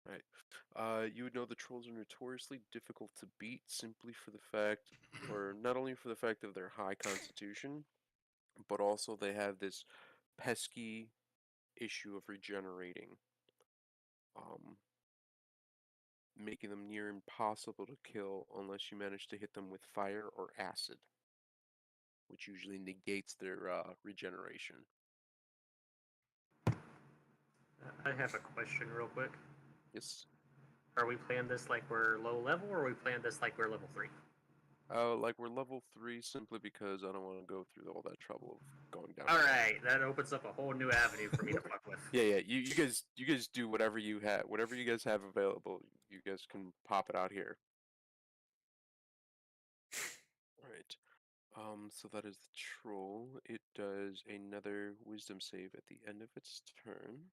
Right. You would know the trolls are notoriously difficult to beat simply for the fact, or not only for the fact of their high constitution, but also they have this pesky issue of regenerating, making them near impossible to kill unless you manage to hit them with fire or acid, which usually negates their regeneration. I have a question real quick. Yes. Are we playing this like we're low level, or are we playing this like we're level 3? Like we're level 3 simply because I don't want to go through all that trouble of going down. Alright, that opens up a whole new avenue for me to fuck with. Yeah. You guys do whatever you guys have available. You guys can pop it out here. Right. So that is the troll. It does another wisdom save at the end of its turn.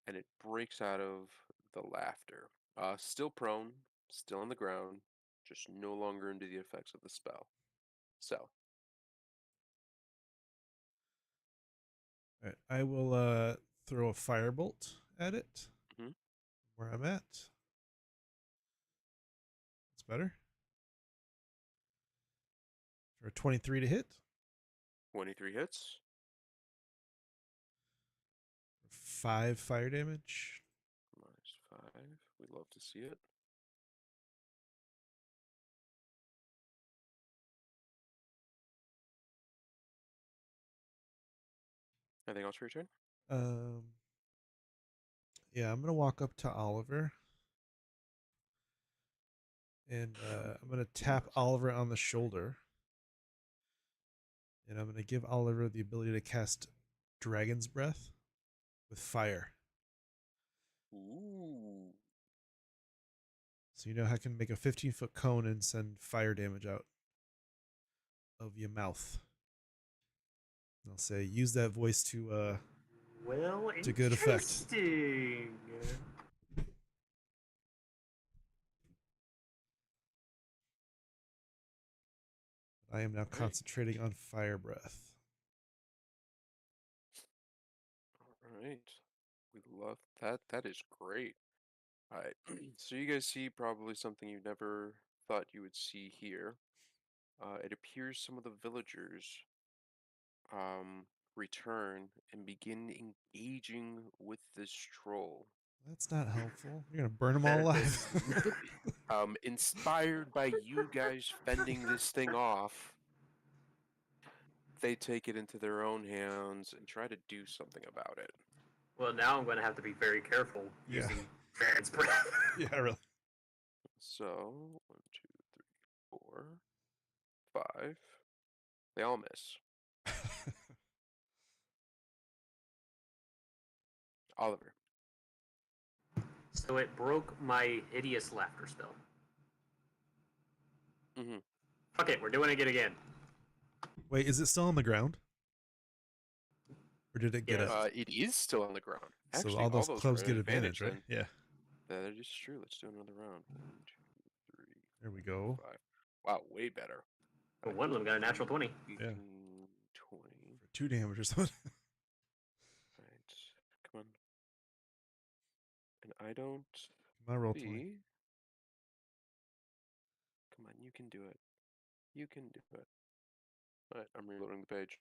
And it breaks out of the laughter. Still prone, still on the ground, just no longer under the effects of the spell. So. All right, I will throw a firebolt at it. Mhm. Where I'm at. That's better. For a 23 to hit. 23 hits. 5 fire damage. -5. We love to see it. Anything else for your turn? Yeah, I'm gonna walk up to Oliver, and I'm gonna tap Oliver on the shoulder, and I'm gonna give Oliver the ability to cast Dragon's Breath with fire. Ooh. So you know how I can make a 15-foot cone and send fire damage out of your mouth. I'll say use that voice to Well, to good effect. interesting. I am now Right. concentrating on fire breath. All right. We love that. That is great. All right. So you guys see probably something you never thought you would see here. It appears some of the villagers return and begin engaging with this troll. That's not helpful. You're gonna burn them all alive. Inspired by you guys fending this thing off, they take it into their own hands and try to do something about it. Well, now I'm going to have to be very careful Yeah. using Dragon's Breath. Yeah, really. So 1, 2, 3, 4, 5. They all miss. Oliver. So it broke my hideous laughter spell. Mm-hmm. Fuck it, we're doing it again. Wait, is it still on the ground? Or did it get Yes. up? It is still on the ground. So Actually, all those are clubs at get advantage, right? then. Yeah. That is true. Let's do another round. 1, 2, 3, There we go. 5. Wow, way better. But one of them got a natural 20. 18, Yeah. 20. For 2 damage or something. Right. Come on. And I don't My roll see. 20. Come on, you can do it. You can do it. Alright, I'm reloading the page.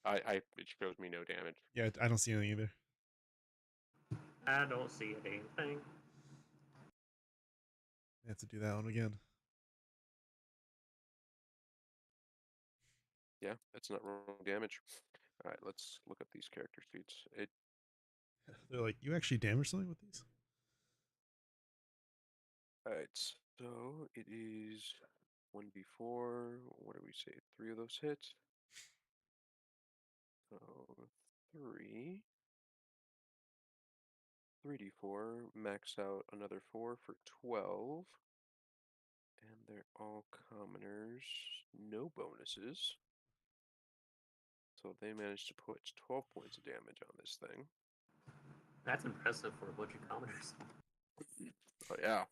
It shows me no damage. Yeah, I don't see anything either. I don't see a damn thing. I have to do that one again. Yeah, it's not rolling damage. Alright, let's look up these character sheets. They're like, you actually damaged something with these? Alright, so it is 1d4. What do we say? 3 of those hit. So 3. 3d4. Max out another 4 for 12. And they're all commoners. No bonuses. So they managed to put 12 points of damage on this thing. That's impressive for a bunch of commoners. Oh, yeah.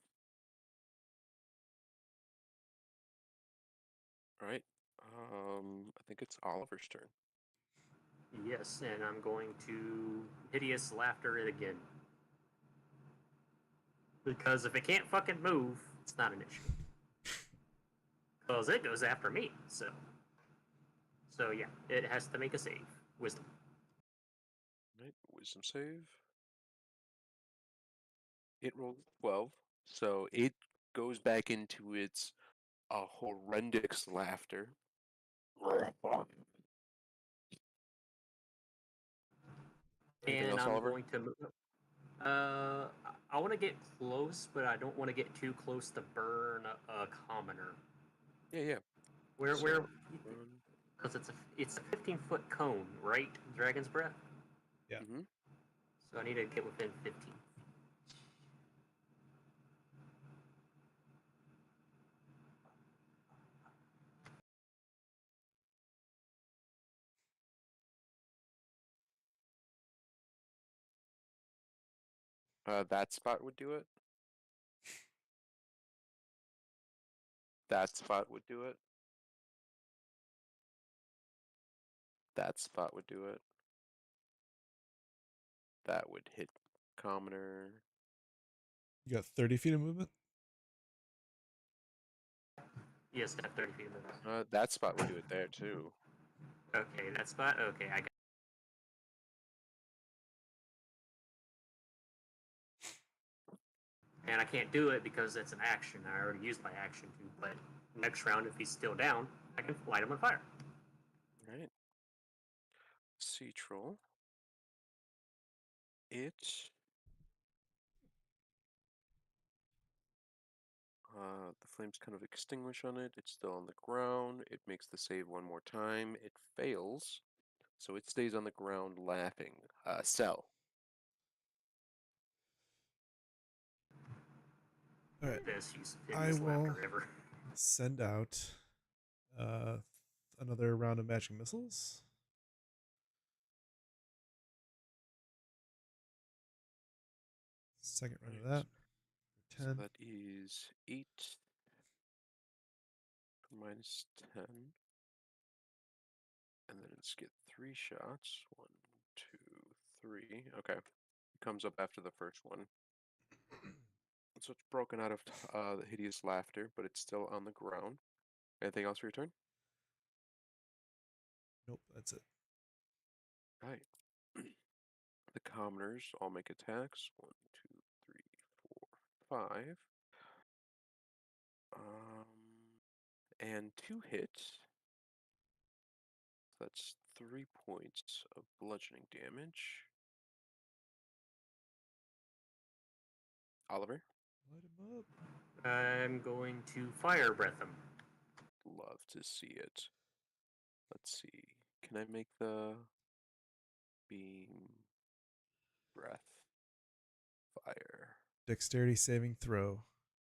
Alright. I think it's Oliver's turn. Yes, and I'm going to hideous laughter it again. Because if it can't fucking move, it's not an issue. Because it goes after me, so yeah, it has to make a save. Wisdom. Right, wisdom save. It rolled 12, so it goes back into its horrendous laughter. Anything And else, I'm Oliver? going to move. I want to get close, but I don't want to get too close to burn a commoner. Yeah. Where? So, Because it's a 15-foot cone, right? Dragon's Breath. Yeah. Mm-hmm. So I need to get within 15. That spot would do it. That spot would do it. That spot would do it. That would hit commoner. You got 30 feet of movement? Yes, I have 30 feet of movement. That spot would do it there too. Okay, that spot. Okay, I got. And I can't do it because it's an action. I already used my action to. But next round, if he's still down, I can light him on fire. Right. Sea troll. It the flames kind of extinguish on it. It's still on the ground. It makes the save one more time. It fails, so it stays on the ground laughing. Cell. All right. This use I this will laughter ever. send out another round of magic missiles. Second round of Right. that. For So 10. that is 8 minus 10. And then it's get 3 shots. 1, 2, 3. Okay. It comes up after the first one. So it's broken out of the hideous laughter, but it's still on the ground. Anything else for your turn? Nope, that's it. Alright. The commoners all make attacks. 1, 2, 3, 4, 5. And 2 hits. That's 3 points of bludgeoning damage. Oliver, Light him up. I'm going to fire breath him. love to see it. Let's see. Can I make the beam breath fire? Dexterity saving throw.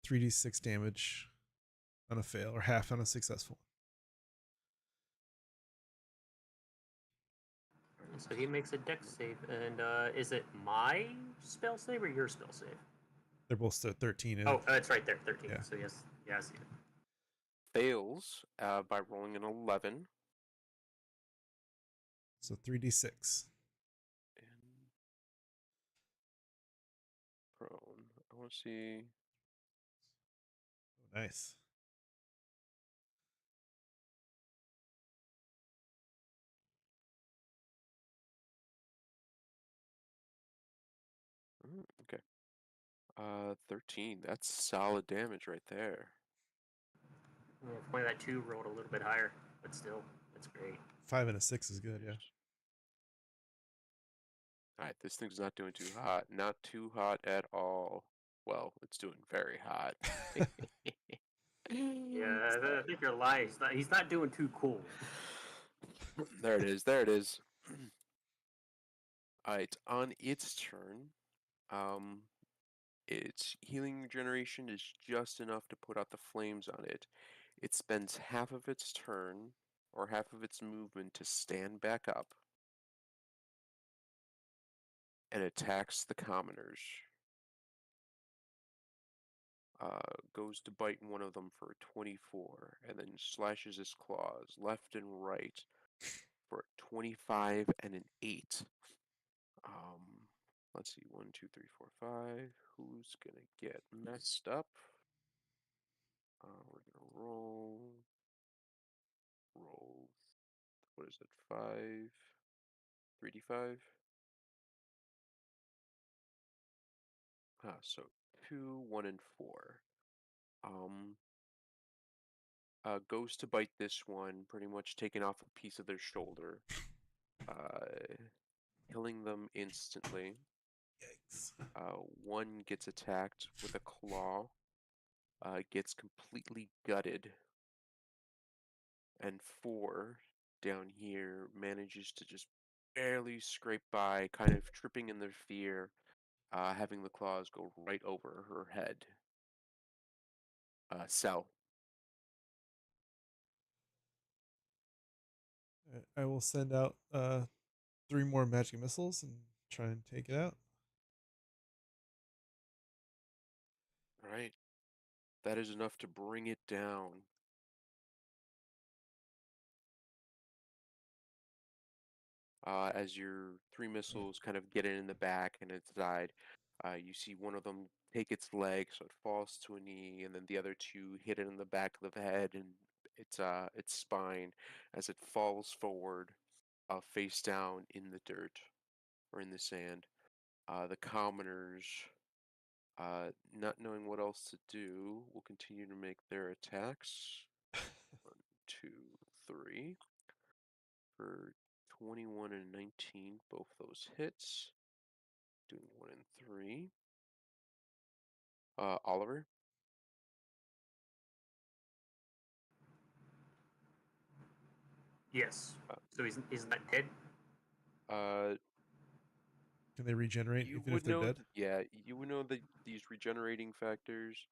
3d6 damage on a fail or half on a successful. So he makes a dex save, and is it my spell save or your spell save? They're both still 13. Oh, it's right there, 13. Yeah. So yes, yeah, I see it. Fails by rolling an 11. So 3d6. And prone. I want to see. Oh, nice. Okay. 13. That's solid damage right there. Yeah, if only that 2 rolled a little bit higher, but still, that's great. 5 and a 6 is good, yeah. Alright, this thing's not doing too hot. Not too hot at all. Well, it's doing very hot. Yeah, I think you're lying. He's not doing too cool. There it is. There it is. Alright, on its turn, its healing regeneration is just enough to put out the flames on it. It spends half of its turn, or half of its movement, to stand back up and attacks the commoners. Goes to bite one of them for a 24, and then slashes his claws left and right for a 25 and an 8. Let's see, 1, 2, 3, 4, 5. Who's gonna get messed up? We're gonna roll. What is it? 5. 3d5. So 2, 1, and 4. Goes to bite this one, pretty much taking off a piece of their shoulder, killing them instantly. Yikes. One gets attacked with a claw, gets completely gutted, and 4 down here manages to just barely scrape by, kind of tripping in their fear, having the claws go right over her head. Cell. I will send out 3 more magic missiles and try and take it out. Alright. That is enough to bring it down. As your 3 missiles kind of get it in the back and its side, you see one of them take its leg, so it falls to a knee, and then the other 2 hit it in the back of the head and its spine as it falls forward, face down in the dirt or in the sand. The commoners, not knowing what else to do, will continue to make their attacks. 1, 2, 3 for 21 and 19, both those hits. Doing 1 and 3. Oliver. Yes. Uh, So he's not dead. Can they regenerate You even if would they're know, dead? yeah, you would know that these regenerating factors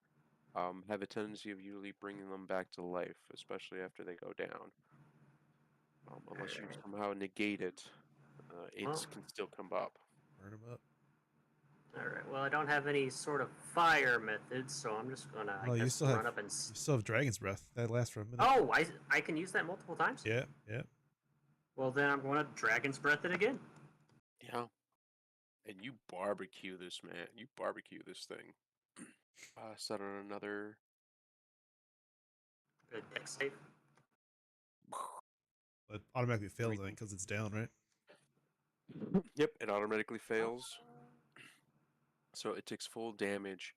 have a tendency of usually bringing them back to life, especially after they go down. Unless you somehow negate it, it Well, can still come up. Burn them up. all right. Well, I don't have any sort of fire method, so I'm just gonna, I Well, you guess, still run have up and. you still have Dragon's Breath. That lasts for a minute. Oh, I can use that multiple times. Yeah, yeah. Well, then I'm going to Dragon's Breath it again. Yeah. And you barbecue this, man. You barbecue this thing. Set on another. A deck save. It automatically fails, I think, because it's down, right? Yep, it automatically fails. So it takes full damage.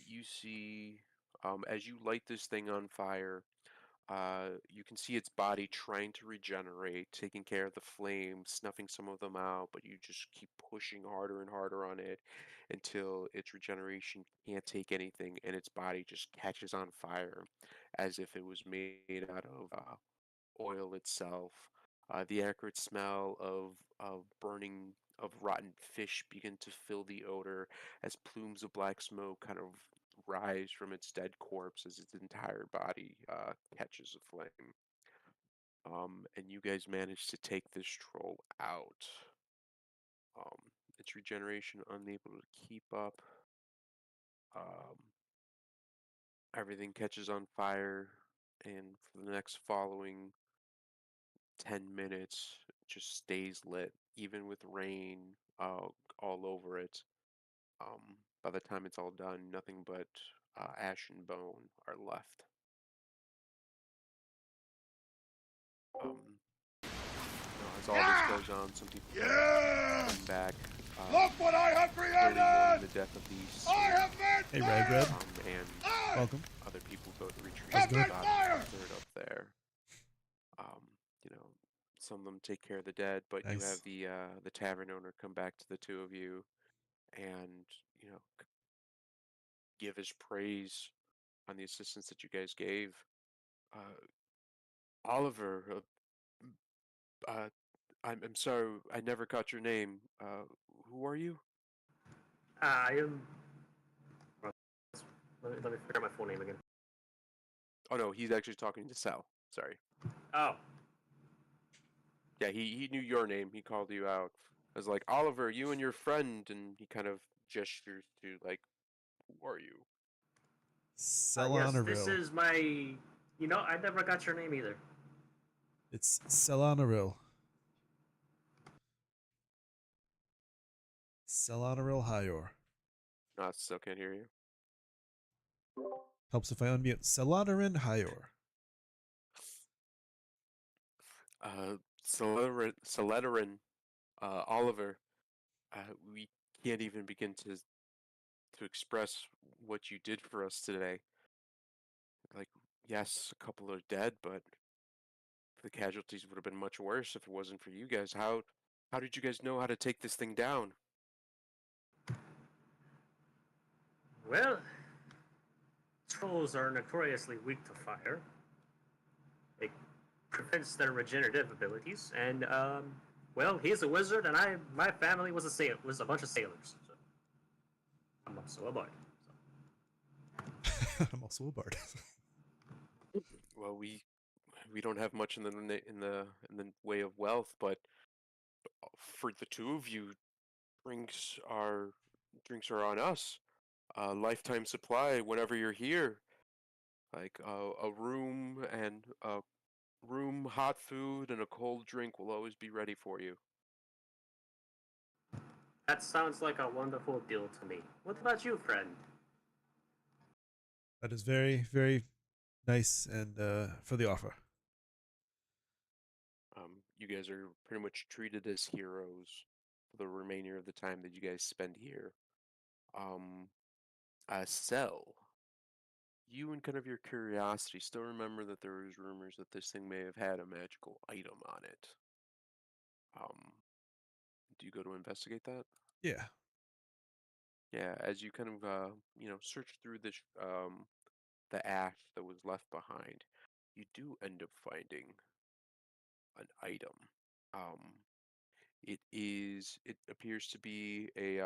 You see, as you light this thing on fire, you can see its body trying to regenerate, taking care of the flames, snuffing some of them out, but you just keep pushing harder and harder on it until its regeneration can't take anything and its body just catches on fire as if it was made out of oil itself. The acrid smell of burning of rotten fish begin to fill the odor as plumes of black smoke kind of rise from its dead corpse as its entire body catches aflame. And you guys manage to take this troll out. Its regeneration unable to keep up. Um, Everything catches on fire, and for the next following 10 minutes, it just stays lit, even with rain all over it. By the time it's all done, nothing but ash and bone are left. As all this goes on, some people come back. Look what I have created! The death of these Hey, Red Red. and Welcome. other people go to retreat. How's it going? About a third up there. You know, some of them take care of the dead, but you Nice. have the tavern owner come back to the two of you, and give his praise on the assistance that you guys gave. Oliver, I'm sorry, I never caught your name. Who are you? I am. Let me figure out my full name again. Oh no, he's actually talking to Sal. Sorry. Oh. Yeah, he knew your name. He called you out. I was like, Oliver, you and your friend, and he kind of gestures to like, who are you? Yes, Celanaril. this is my. You know, I never got your name either. It's Celanaril. Celanaril Hyor. No, I still can't hear you. Helps if I unmute. Celanarin Hyor. Celetarin, Oliver. We can't even begin to express what you did for us today. Like, yes, a couple are dead, but the casualties would have been much worse if it wasn't for you guys. How did you guys know how to take this thing down? Well, trolls are notoriously weak to fire. It prevents their regenerative abilities, and well, he's a wizard, and my family was a bunch of sailors. So I'm also a bard. So. I'm also a bard. Well, we don't have much in the way of wealth, but for the two of you, drinks are on us. Lifetime supply whenever you're here. Like a room and hot food, and a cold drink will always be ready for you. That sounds like a wonderful deal to me. What about you, friend? That is very, very nice and for the offer. You guys are pretty much treated as heroes for the remainder of the time that you guys spend here. Sel, you and kind of your curiosity still remember that there was rumors that this thing may have had a magical item on it. Do you go to investigate that? Yeah. Yeah, as you kind of search through this the ash that was left behind, you do end up finding an item. Um, it appears to be a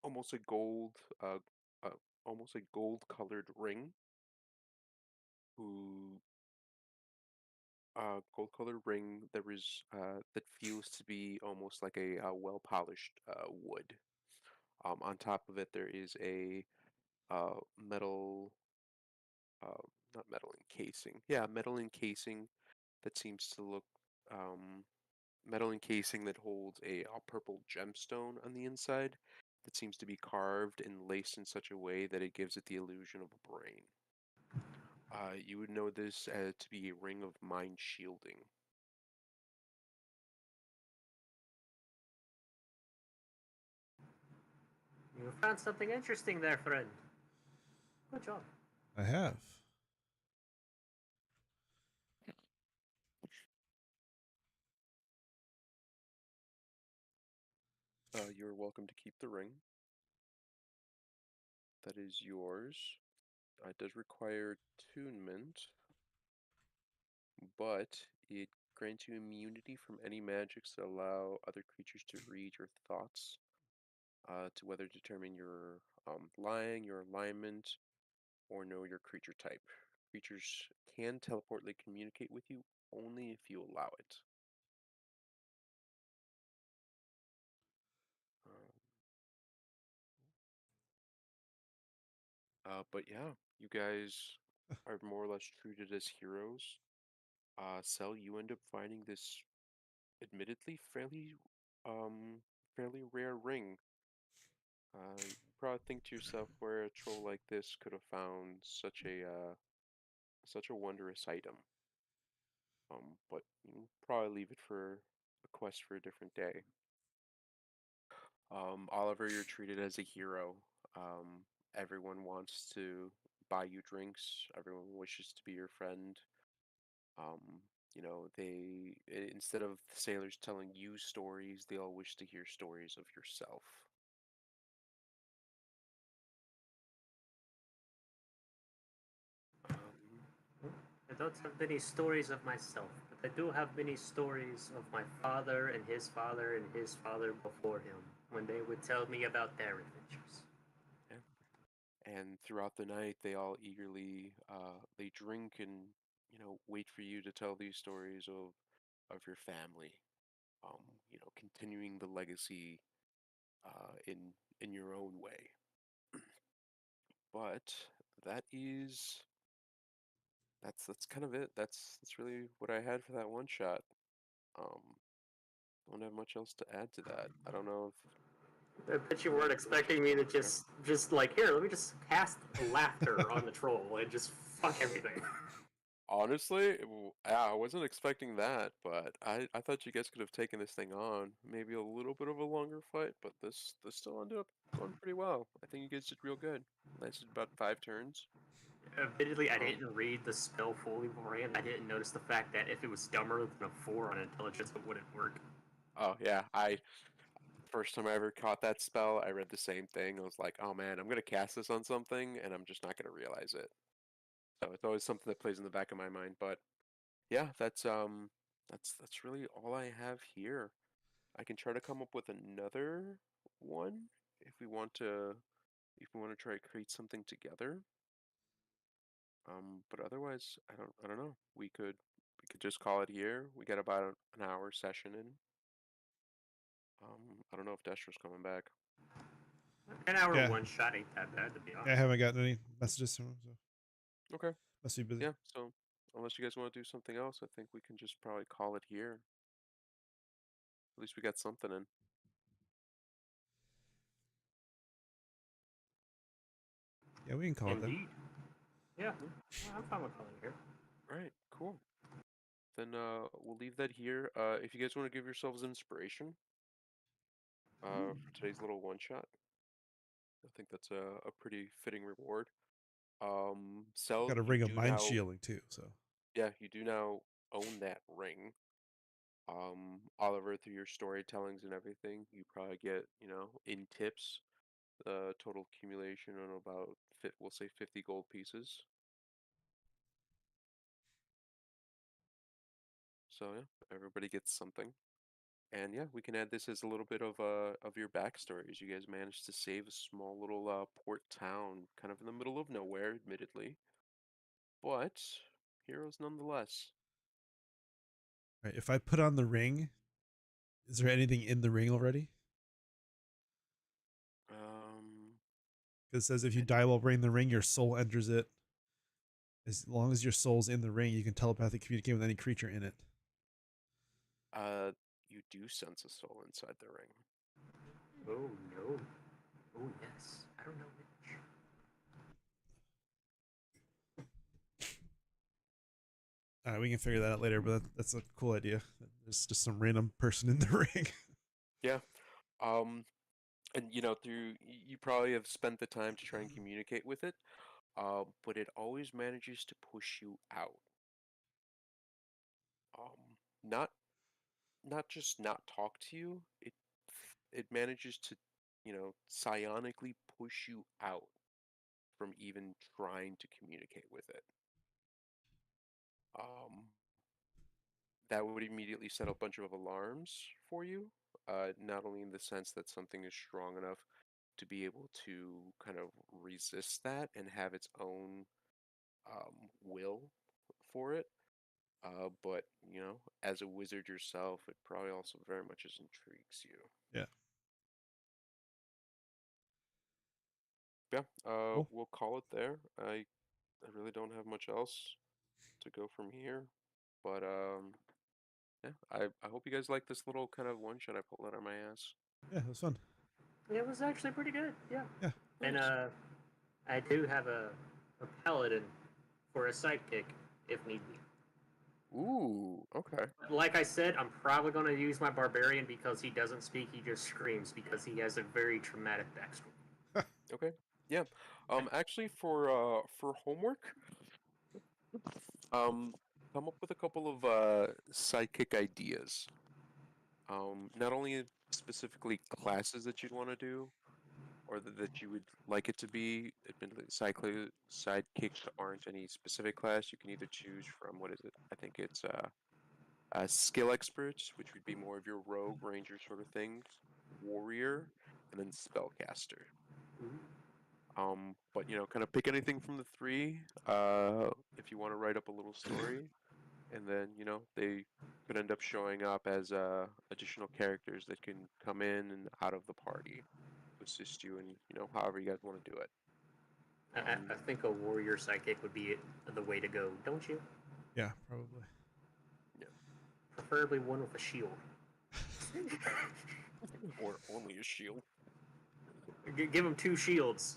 almost a gold uh, uh almost a gold colored ring. Who Gold colored ring that feels to be almost like a well polished wood. On top of it, there is a metal, uh, not metal encasing. Yeah, metal encasing that seems to look um, metal encasing that holds a purple gemstone on the inside that seems to be carved and laced in such a way that it gives it the illusion of a brain. You would know this to be a ring of mind shielding. You found something interesting there, friend. Good job. I have. You're welcome to keep the ring. That is yours. It does require attunement, but it grants you immunity from any magics that allow other creatures to read your thoughts, to whether determine your lying, your alignment, or know your creature type. Creatures can teleportly communicate with you only if you allow it. But yeah, you guys are more or less treated as heroes. Cell, you end up finding this admittedly fairly rare ring. You probably think to yourself where a troll like this could have found such a wondrous item. But you can probably leave it for a quest for a different day. Oliver, you're treated as a hero. Everyone wants to buy you drinks. Everyone wishes to be your friend. Instead of the sailors telling you stories, they all wish to hear stories of yourself. I don't have many stories of myself, but I do have many stories of my father and his father and his father before him when they would tell me about their adventures. Yeah. And throughout the night, they all eagerly they drink and wait for you to tell these stories of your family. Continuing the legacy in your own way. But that is that's kind of it. That's really what I had for that one shot. Um, don't have much else to add to that. I don't know I bet you weren't expecting me to just like, here, let me just cast laughter on the troll and just fuck everything. honestly, yeah, I wasn't expecting that, but I thought you guys could have taken this thing on. Maybe a little bit of a longer fight, but this still ended up going pretty well. I think you guys did real good. Lasted about 5 turns. Admittedly, I Um, didn't read the spell fully beforehand. I didn't notice the fact that if it was dumber than a 4 on intelligence, it wouldn't work. oh yeah, first time I ever caught that spell, I read the same thing. I was like, oh man, I'm gonna cast this on something and I'm just not gonna realize it. So it's always something that plays in the back of my mind. But yeah, that's really all I have here. I can try to come up with another one if we want to try to create something together. But otherwise, I don't know. We could just call it here. We got about an hour session in. I don't know if Destro's coming back. An hour Yeah. one shot ain't that bad, to be honest. I haven't gotten any messages from him, so Okay. must be busy. Yeah, so unless you guys want to do something else, I think we can just probably call it here. At least we got something in. Yeah, we can call it then. Indeed. Yeah, I'm fine with calling it here. Alright, cool. Then we'll leave that here. If you guys want to give yourselves inspiration for today's little one shot, I think that's a pretty fitting reward. Cell, Got a you ring of do mind now, shielding too, so yeah, you do now own that ring. Oliver, through your storytellings and everything, you probably get, in tips, total accumulation on about, we'll say 50 gold pieces. So yeah, everybody gets something. And yeah, we can add this as a little bit of your backstory, as you guys managed to save a small little port town, kind of in the middle of nowhere, admittedly, but heroes nonetheless. Right. If I put on the ring, is there anything in the ring already? Um, Because it says if you die while wearing the ring, your soul enters it. As long as your soul's in the ring, you can telepathically communicate with any creature in it. you do sense a soul inside the ring. Oh no. Oh yes. I don't know which. We can figure that out later, but that's a cool idea. There's just some random person in the ring. Yeah. And you probably have spent the time to try and communicate with it, but it always manages to push you out. Not just not talk to you. It manages to, psionically push you out from even trying to communicate with it. Um, that would immediately set a bunch of alarms for you. Not only in the sense that something is strong enough to be able to kind of resist that and have its own will for it, but as a wizard yourself, it probably also very much just intrigues you. Yeah. Yeah, Cool. we'll call it there. I really don't have much else to go from here, but yeah, I hope you guys like this little kind of one shot I pulled out of my ass. Yeah, it was fun. It was actually pretty good. Yeah. Yeah. And Nice. I do have a paladin for a sidekick if need be. Ooh, okay. Like I said, I'm probably going to use my barbarian because he doesn't speak; he just screams because he has a very traumatic backstory. Okay. Yeah. Actually, for homework, come up with a couple of sidekick ideas. Not only specifically classes that you'd want to do, or that you would like it to be. Admittedly, sidekicks aren't any specific class. You can either choose from, what is it? I think it's skill experts, which would be more of your rogue ranger sort of things, warrior, and then spellcaster. But kind of pick anything from the three. If you want to write up a little story, and then they could end up showing up as additional characters that can come in and out of the party to assist you in however you guys want to do it. I think a warrior sidekick would be the way to go, don't you? Yeah, probably. Yeah. Preferably one with a shield. Or only a shield. Give him 2 shields.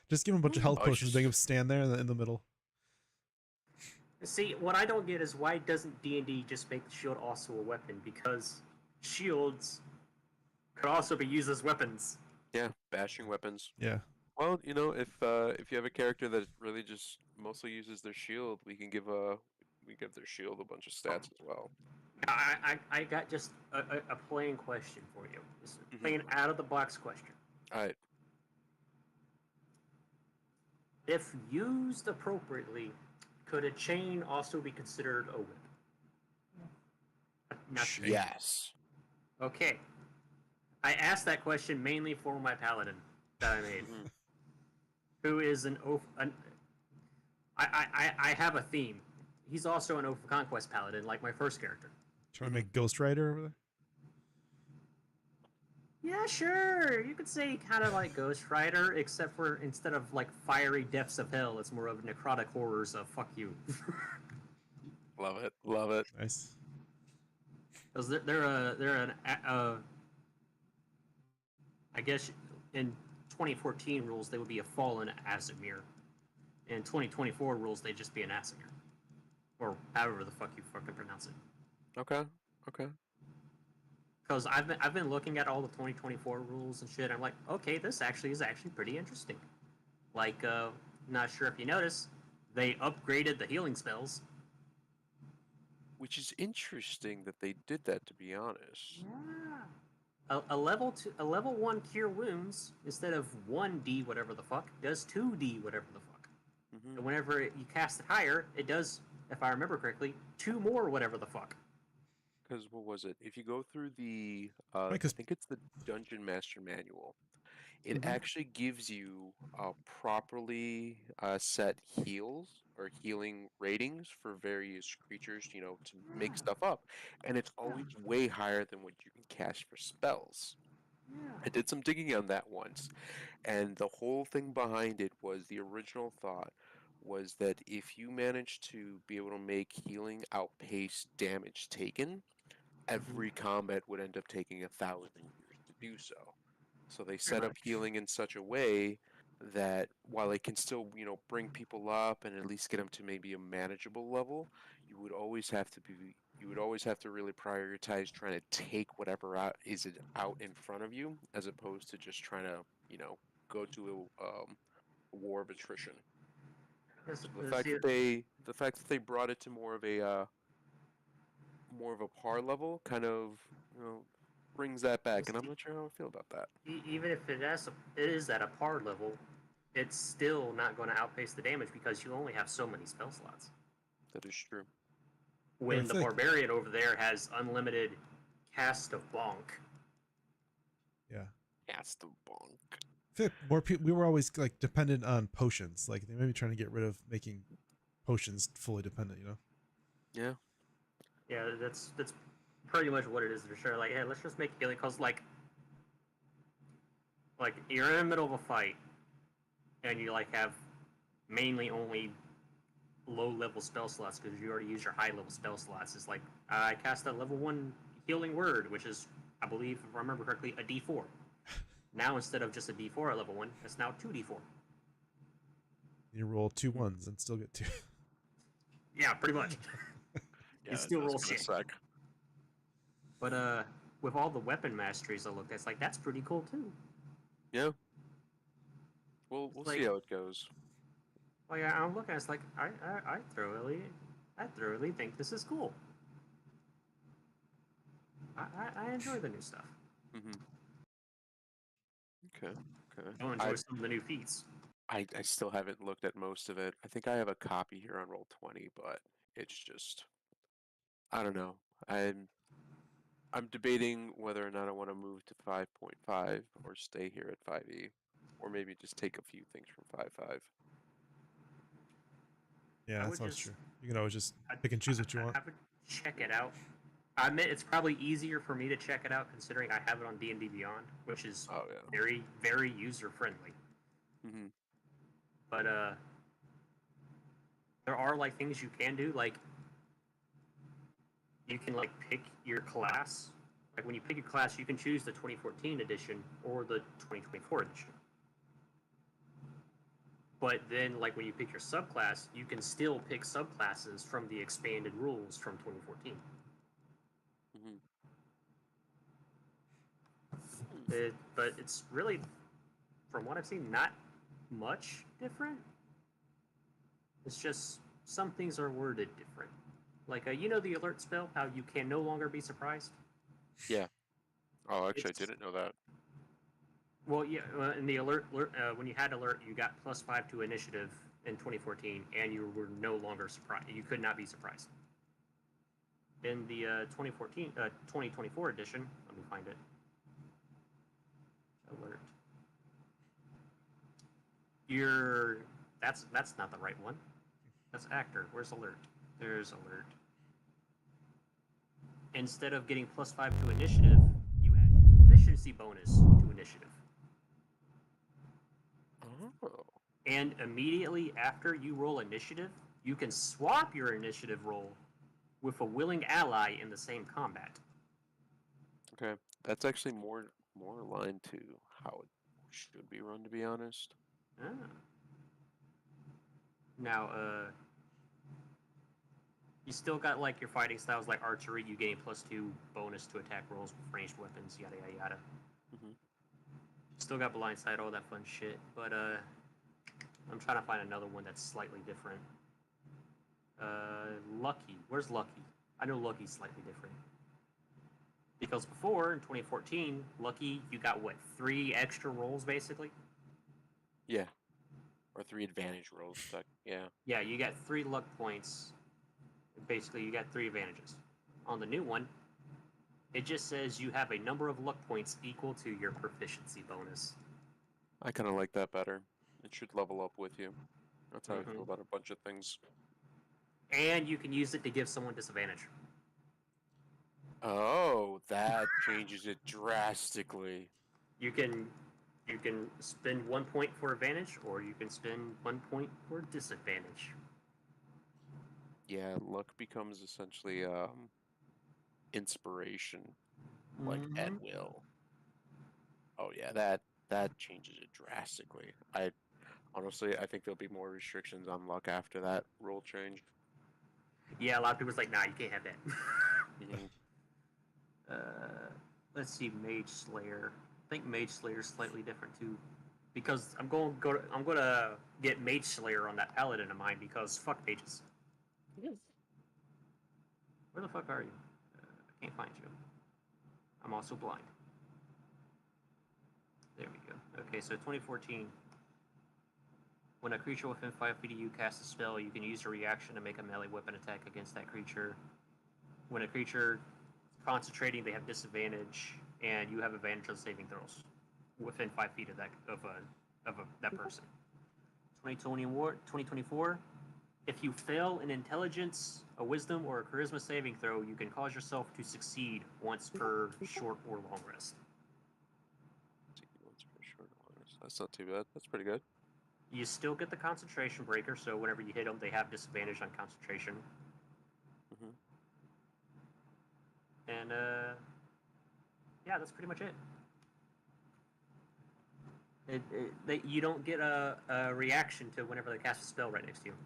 Just give him a bunch of health Oh, potions, make him stand there in the middle. See, what I don't get is why doesn't D&D just make the shield also a weapon? Because shields could also be used as weapons. Yeah, bashing weapons. Yeah. Well, if you have a character that really just mostly uses their shield, we give their shield a bunch of stats as well. I got just a plain question for you. Just a plain out of the box question. All right. If used appropriately, could a chain also be considered a whip? Yes. Okay. I asked that question mainly for my paladin that I made, who is I have a theme. He's also an Oath of Conquest paladin, like my first character. Trying to make Ghost Rider over there? Yeah, sure. You could say kind of like Ghost Rider, except for instead of like fiery depths of hell, it's more of necrotic horrors of fuck you. Love it. Love it. Nice. Because they're I guess in 2014 rules they would be a fallen Asimir. In 2024 rules they'd just be an Asimir, or however the fuck you fucking pronounce it. Okay. Okay. Because I've been looking at all the 2024 rules and shit. I'm like, okay, this is actually pretty interesting. Like, not sure if you noticed, they upgraded the healing spells. Which is interesting that they did that, to be honest. Yeah. A level 1 cure wounds instead of 1d whatever the fuck does 2d whatever the fuck. Mm-hmm. And whenever you cast it higher, it does, if I remember correctly, 2 more whatever the fuck. Because what was it? If you go through the, Right, I 'cause- think it's the Dungeon Master Manual, it Mhm. actually gives you properly set heals or healing ratings for various creatures, you know, to make stuff up, and it's always way higher than what you can cast for spells. I did some digging on that once, and the whole thing behind it was the original thought was that if you manage to be able to make healing outpace damage taken, every combat would end up taking 1,000 years to do so. So they set up much. healing in such a way that while it can still, you know, bring people up and at least get them to maybe a manageable level, you would always have to really prioritize trying to take whatever out in front of you, as opposed to just trying to, you know, go to a war of attrition. Yes, So see, the fact that they brought it to more of a par level kind of, you know, brings that back, and I'm not sure how I feel about that. even if it is at a par level, it's still not going to outpace the damage because you only have so many spell slots. That is true. When I the feel like- barbarian over there has unlimited cast of bonk. yeah. Cast of bonk. I feel like more people. We were always like dependent on potions. Like they may be trying to get rid of making potions fully dependent. You know. Yeah. Yeah, that's pretty much what it is for sure. Like, hey, let's just make healing because like you're in the middle of a fight and you like have mainly only low level spell slots because you already used your high level spell slots. It's like I cast a level 1 healing word, which is, I believe, if I remember correctly, a D4. Now instead of just a D4 at level 1, it's now 2D4. You roll 2 1s and still get 2. Yeah, pretty much. Yeah, It still that's rolls gonna shit. suck. But with all the weapon masteries I looked at, it's like that's pretty cool too. Yeah. We'll Like- see how it goes. Like I'm looking, it's like I thoroughly think this is cool. I enjoy the new stuff. Mm-hmm. Okay. Okay. I enjoy some of the new feats. I still haven't looked at most of it. I think I have a copy here on Roll20, but it's just I don't know. I'm debating whether or not I want to move to 5.5 or stay here at 5e, or maybe just take a few things from 5.5. Yeah, I that's would always just- true. You can always just pick and choose what you want. I would check it out. I admit it's probably easier for me to check it out considering I have it on D&D Beyond, which is Oh yeah. very, very user friendly. Mm-hmm. But there are like things you can do, like you can like pick your class. Like when you pick your class, you can choose the 2014 edition or the 2024 edition. But then, like when you pick your subclass, you can still pick subclasses from the expanded rules from 2014. Mm-hmm. But it's really, from what I've seen, not much different. It's just some things are worded different. Like, you know the alert spell, how you can no longer be surprised? Yeah. Oh, actually, It's- I didn't know that. Well, yeah, in the alert when you had alert, you got +5 to initiative in 2014, and you were no longer surprised. You could not be surprised. In the 2024 edition, let me find it. Alert. That's not the right one. That's actor. Where's alert? There's alert. Instead of getting +5 to initiative, you add your proficiency bonus to initiative. Oh. And immediately after you roll initiative, you can swap your initiative roll with a willing ally in the same combat. Okay. That's actually more aligned to how it should be run, to be honest. Ah. Now, you still got like your fighting styles like archery, you gain +2 bonus to attack rolls with ranged weapons, yada yada yada. Mm-hmm. Still got blindside, all that fun shit, but I'm trying to find another one that's slightly different. Lucky. Where's Lucky? I know Lucky's slightly different. Because before, in 2014, Lucky, you got what, 3 extra rolls basically? Yeah. Or 3 advantage rolls. Yeah. Yeah, you got 3 luck points. Basically, you got 3 advantages. On the new one, it just says you have a number of luck points equal to your proficiency bonus. I kind of like that better. It should level up with you. That's how I feel Mhm. about a bunch of things. And you can use it to give someone disadvantage. Oh, that changes it drastically. You can spend 1 point for advantage, or you can spend 1 point for disadvantage. Yeah, luck becomes essentially inspiration, like at Mhm. will. Oh yeah, that changes it drastically. Honestly, I think there'll be more restrictions on luck after that rule change. Yeah, a lot of people's like, nah, you can't have that. Mhm. Let's see, Mage Slayer. I think Mage Slayer is slightly different too, because I'm gonna get Mage Slayer on that paladin of mine because fuck mages. Where the fuck are you? I can't find you. I'm also blind. There we go. Okay, so 2014. When a creature within 5 feet of you casts a spell, you can use your reaction to make a melee weapon attack against that creature. When a creature is concentrating, they have disadvantage, and you have advantage on saving throws within 5 feet of that person. 2024. If you fail an intelligence, a wisdom, or a charisma saving throw, you can cause yourself to succeed once per short or long rest. That's not too bad. That's pretty good. You still get the concentration breaker, so whenever you hit them, they have disadvantage on concentration. Hmm. And yeah, that's pretty much it. You don't get a reaction to whenever they cast a spell right next to you.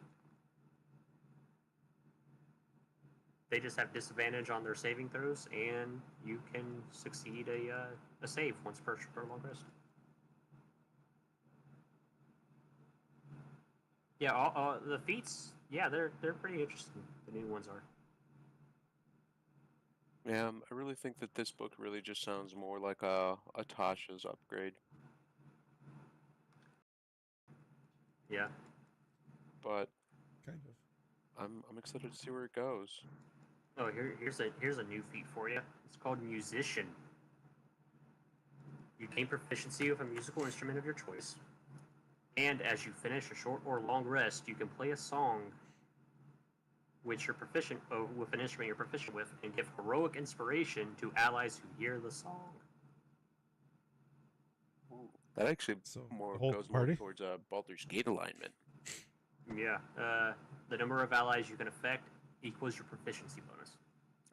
They just have disadvantage on their saving throws, and you can succeed a save once per long rest. Yeah, all the feats, yeah, they're pretty interesting. The new ones are. Yeah, I really think that this book really just sounds more like a Tasha's upgrade. Yeah. But Kind of. I'm excited to see where it goes. Oh, here's a new feat for you. It's called Musician. You gain proficiency with a musical instrument of your choice, and as you finish a short or long rest, you can play a song which you're proficient with an instrument you're proficient with, and give heroic inspiration to allies who hear the song. That actually So more the whole goes more party. towards Baldur's Gate alignment. Yeah. The number of allies you can affect equals your proficiency bonus.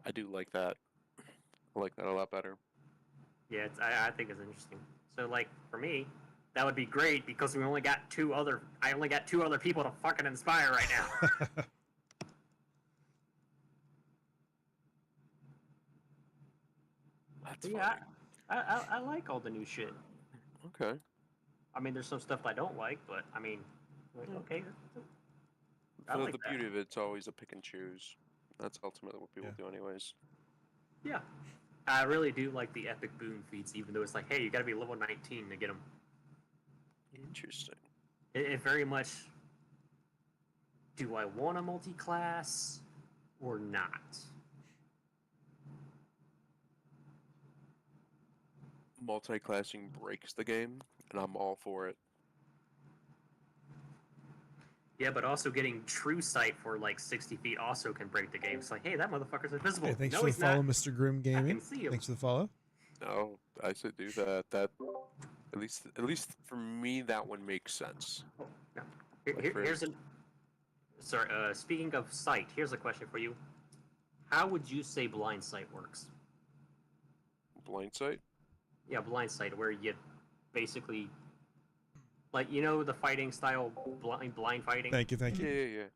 I do like that. I like that a lot better. Yeah, I think it's interesting. So, like, for me, that would be great because I only got two other people to fucking inspire right now. That's Yeah, funny. I like all the new shit. Okay. I mean, there's some stuff I don't like, but I mean, like, Yeah. okay. I For like the that. beauty of it's always a pick and choose. That's ultimately what people Yeah. do anyways. Yeah. I really do like the epic boon feats, even though it's like, hey, you gotta be level 19 to get them. Interesting. It very much. Do I want a multi-class or not? Multi-classing breaks the game, and I'm all for it. Yeah, but also getting true sight for like 60 feet also can break the game. It's like, hey, that motherfucker's invisible. Hey, thanks No, for the he's follow, not. Mr. Grim Gaming. see him. Thanks for the follow. No, I should do that. That at least for me, that one makes sense. Oh, no. Like for Here's an. Sorry. Speaking of sight, here's a question for you. How would you say blind sight works? blind sight. Yeah, blind sight, where you basically, like, you know, the fighting style, blind fighting. Thank you. Thank Yeah, you.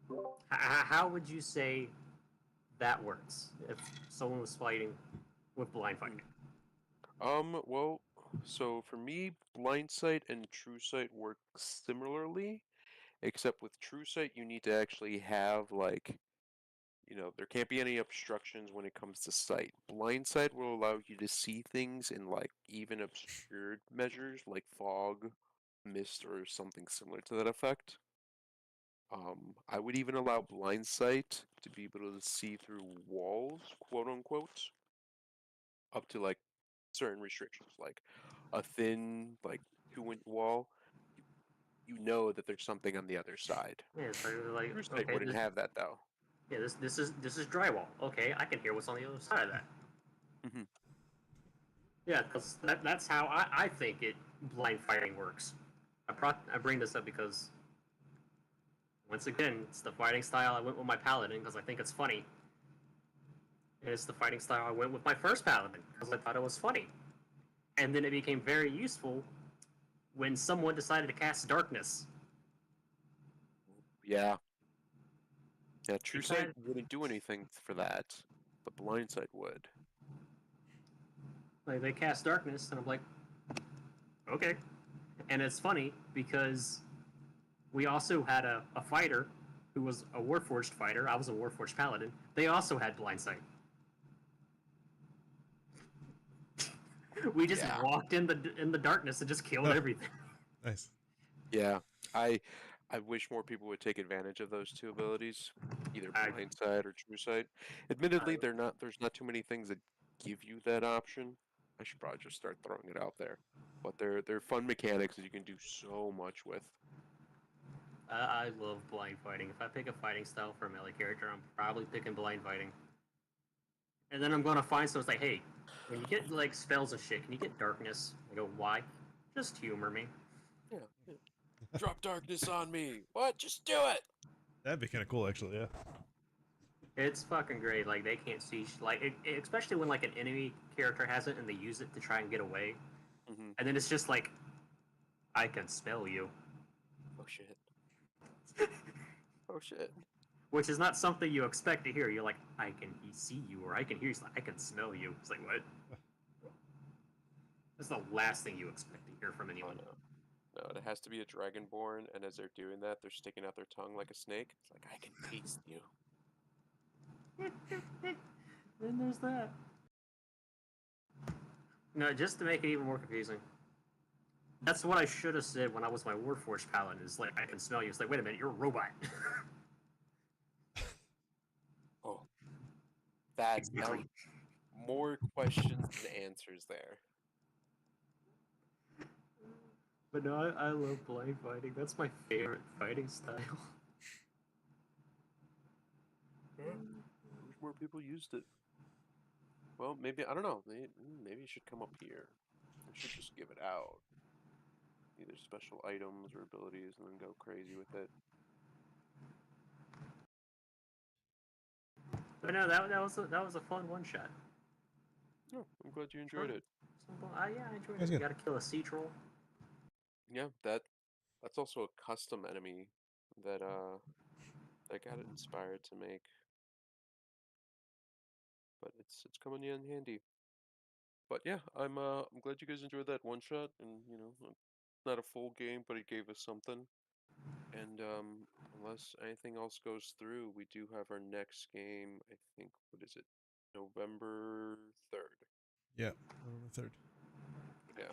yeah, yeah. How would you say that works if someone was fighting with blind fighting? Well, so for me, blind sight and true sight work similarly, except with true sight, you need to actually have like, there can't be any obstructions when it comes to sight. Blind sight will allow you to see things in like even obscured measures like fog, mist, or something similar to that effect. I would even allow blind sight to be able to see through walls, quote unquote, up to like certain restrictions, like a thin, like 2-inch wall. You know that there's something on the other side. Yeah, it's like True sight okay, wouldn't have that though. yeah, this is drywall. Okay, I can hear what's on the other side of that. Mhm. Yeah, because that's how I think it blind fighting works. I bring this up because once again, it's the fighting style I went with my paladin because I think it's funny. And it's the fighting style I went with my first paladin because I thought it was funny. And then it became very useful when someone decided to cast darkness. Yeah. Yeah, true You sight can't- wouldn't do anything for that, but blind sight would. Like they cast darkness, and I'm like, okay. And it's funny because we also had a fighter who was a Warforged fighter. I was a Warforged paladin. They also had blind sight. We just Yeah. walked in the darkness and just killed Oh. everything. Nice. Yeah, I wish more people would take advantage of those two abilities, either I- blind sight or true sight. Admittedly, I- there's not too many things that give you that option. I should probably just start throwing it out there. But they're fun mechanics that you can do so much with. I love blind fighting. If I pick a fighting style for a melee character, I'm probably picking blind fighting. And then I'm gonna find someone like, hey, when you get like spells and shit, can you get darkness? I go, why? Just humor me. Yeah. Drop darkness on me. What? Just do it. That'd be kind of cool, actually. Yeah. It's fucking great. Like they can't see, especially when like an enemy character has it and they use it to try and get away, Hmm. and then it's just like, I can smell you, Oh shit. Oh shit. which is not something you expect to hear. You're like, I can see you, or I can hear you. It's like, I can smell you. It's like what? That's the last thing you expect to hear from Oh, anyone. no. No, it has to be a dragonborn, and as they're doing that, they're sticking out their tongue like a snake. It's like, I can taste you. Then there's that. No, just to make it even more confusing. That's what I should have said when I was my Warforged paladin. Is like, I can smell you. It's like, wait a minute, you're a robot. Oh. That Exactly. more questions than answers there. But no, I love blind fighting. That's my favorite fighting style. I wish more people used it. Well, maybe, I don't know. Maybe it should come up here. I should just give it out. Either special items or abilities and then go crazy with it. But no, that was a fun one shot. No, I'm glad you enjoyed it. Yeah, I enjoyed That's it. You good. gotta kill a sea troll. Yeah, that's also a custom enemy that that got it inspired to make. But it's coming in handy. But yeah, I'm glad you guys enjoyed that one shot, and not a full game, but it gave us something. And unless anything else goes through, we do have our next game. I think, what is it? November 3rd. Yeah. November 3rd. Yeah.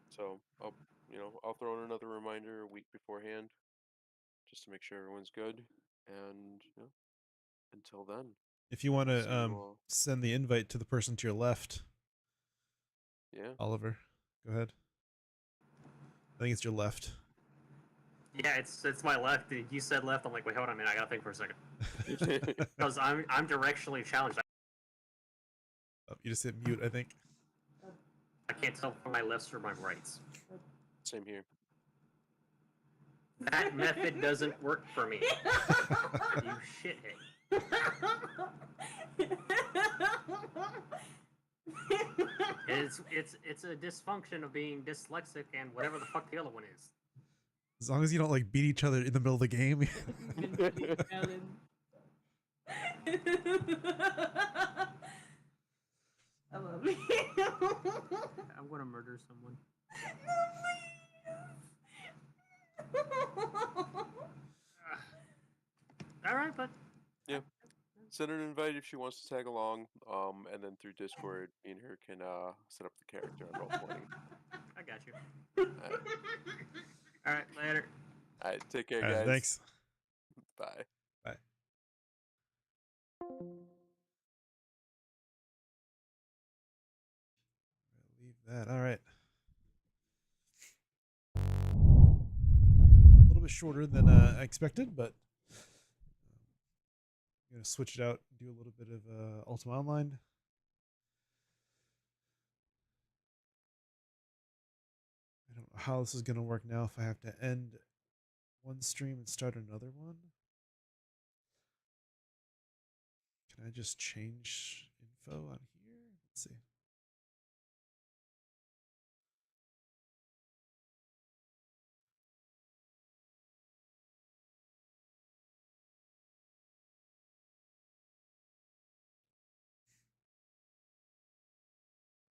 So I'll throw in another reminder a week beforehand, just to make sure everyone's good. And until then, If you want see you to all. send the invite to the person to your left, Yeah. Oliver, go ahead. I think it's your left. Yeah, it's my left. You said left. I'm like, wait, hold on a minute. I gotta think for a second. Because I'm directionally challenged. Oh, you just hit mute, I think. I can't tell from my lefts or my rights. Same here. That method doesn't work for me. You shithead. It's a dysfunction of being dyslexic and whatever the fuck the other one is. As long as you don't like beat each other in the middle of the game. I love you. I'm gonna murder someone. All right, but Yeah. send her an invite if she wants to tag along. And then through Discord, me and her can set up the character on Roll20. I got you. Alright. All right, later. Alright, take care, All right, guys. thanks. Bye. Bye. Leave that. All right. A little bit shorter than I expected, but I'm gonna switch it out. Do a little bit of Ultima Online. I don't know how this is gonna work now. If I have to end one stream and start another one, can I just change info on here? Let's see.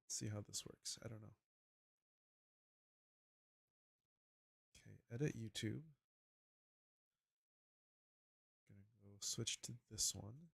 See how this works. I don't know. Okay, edit YouTube. Gonna go switch to this one.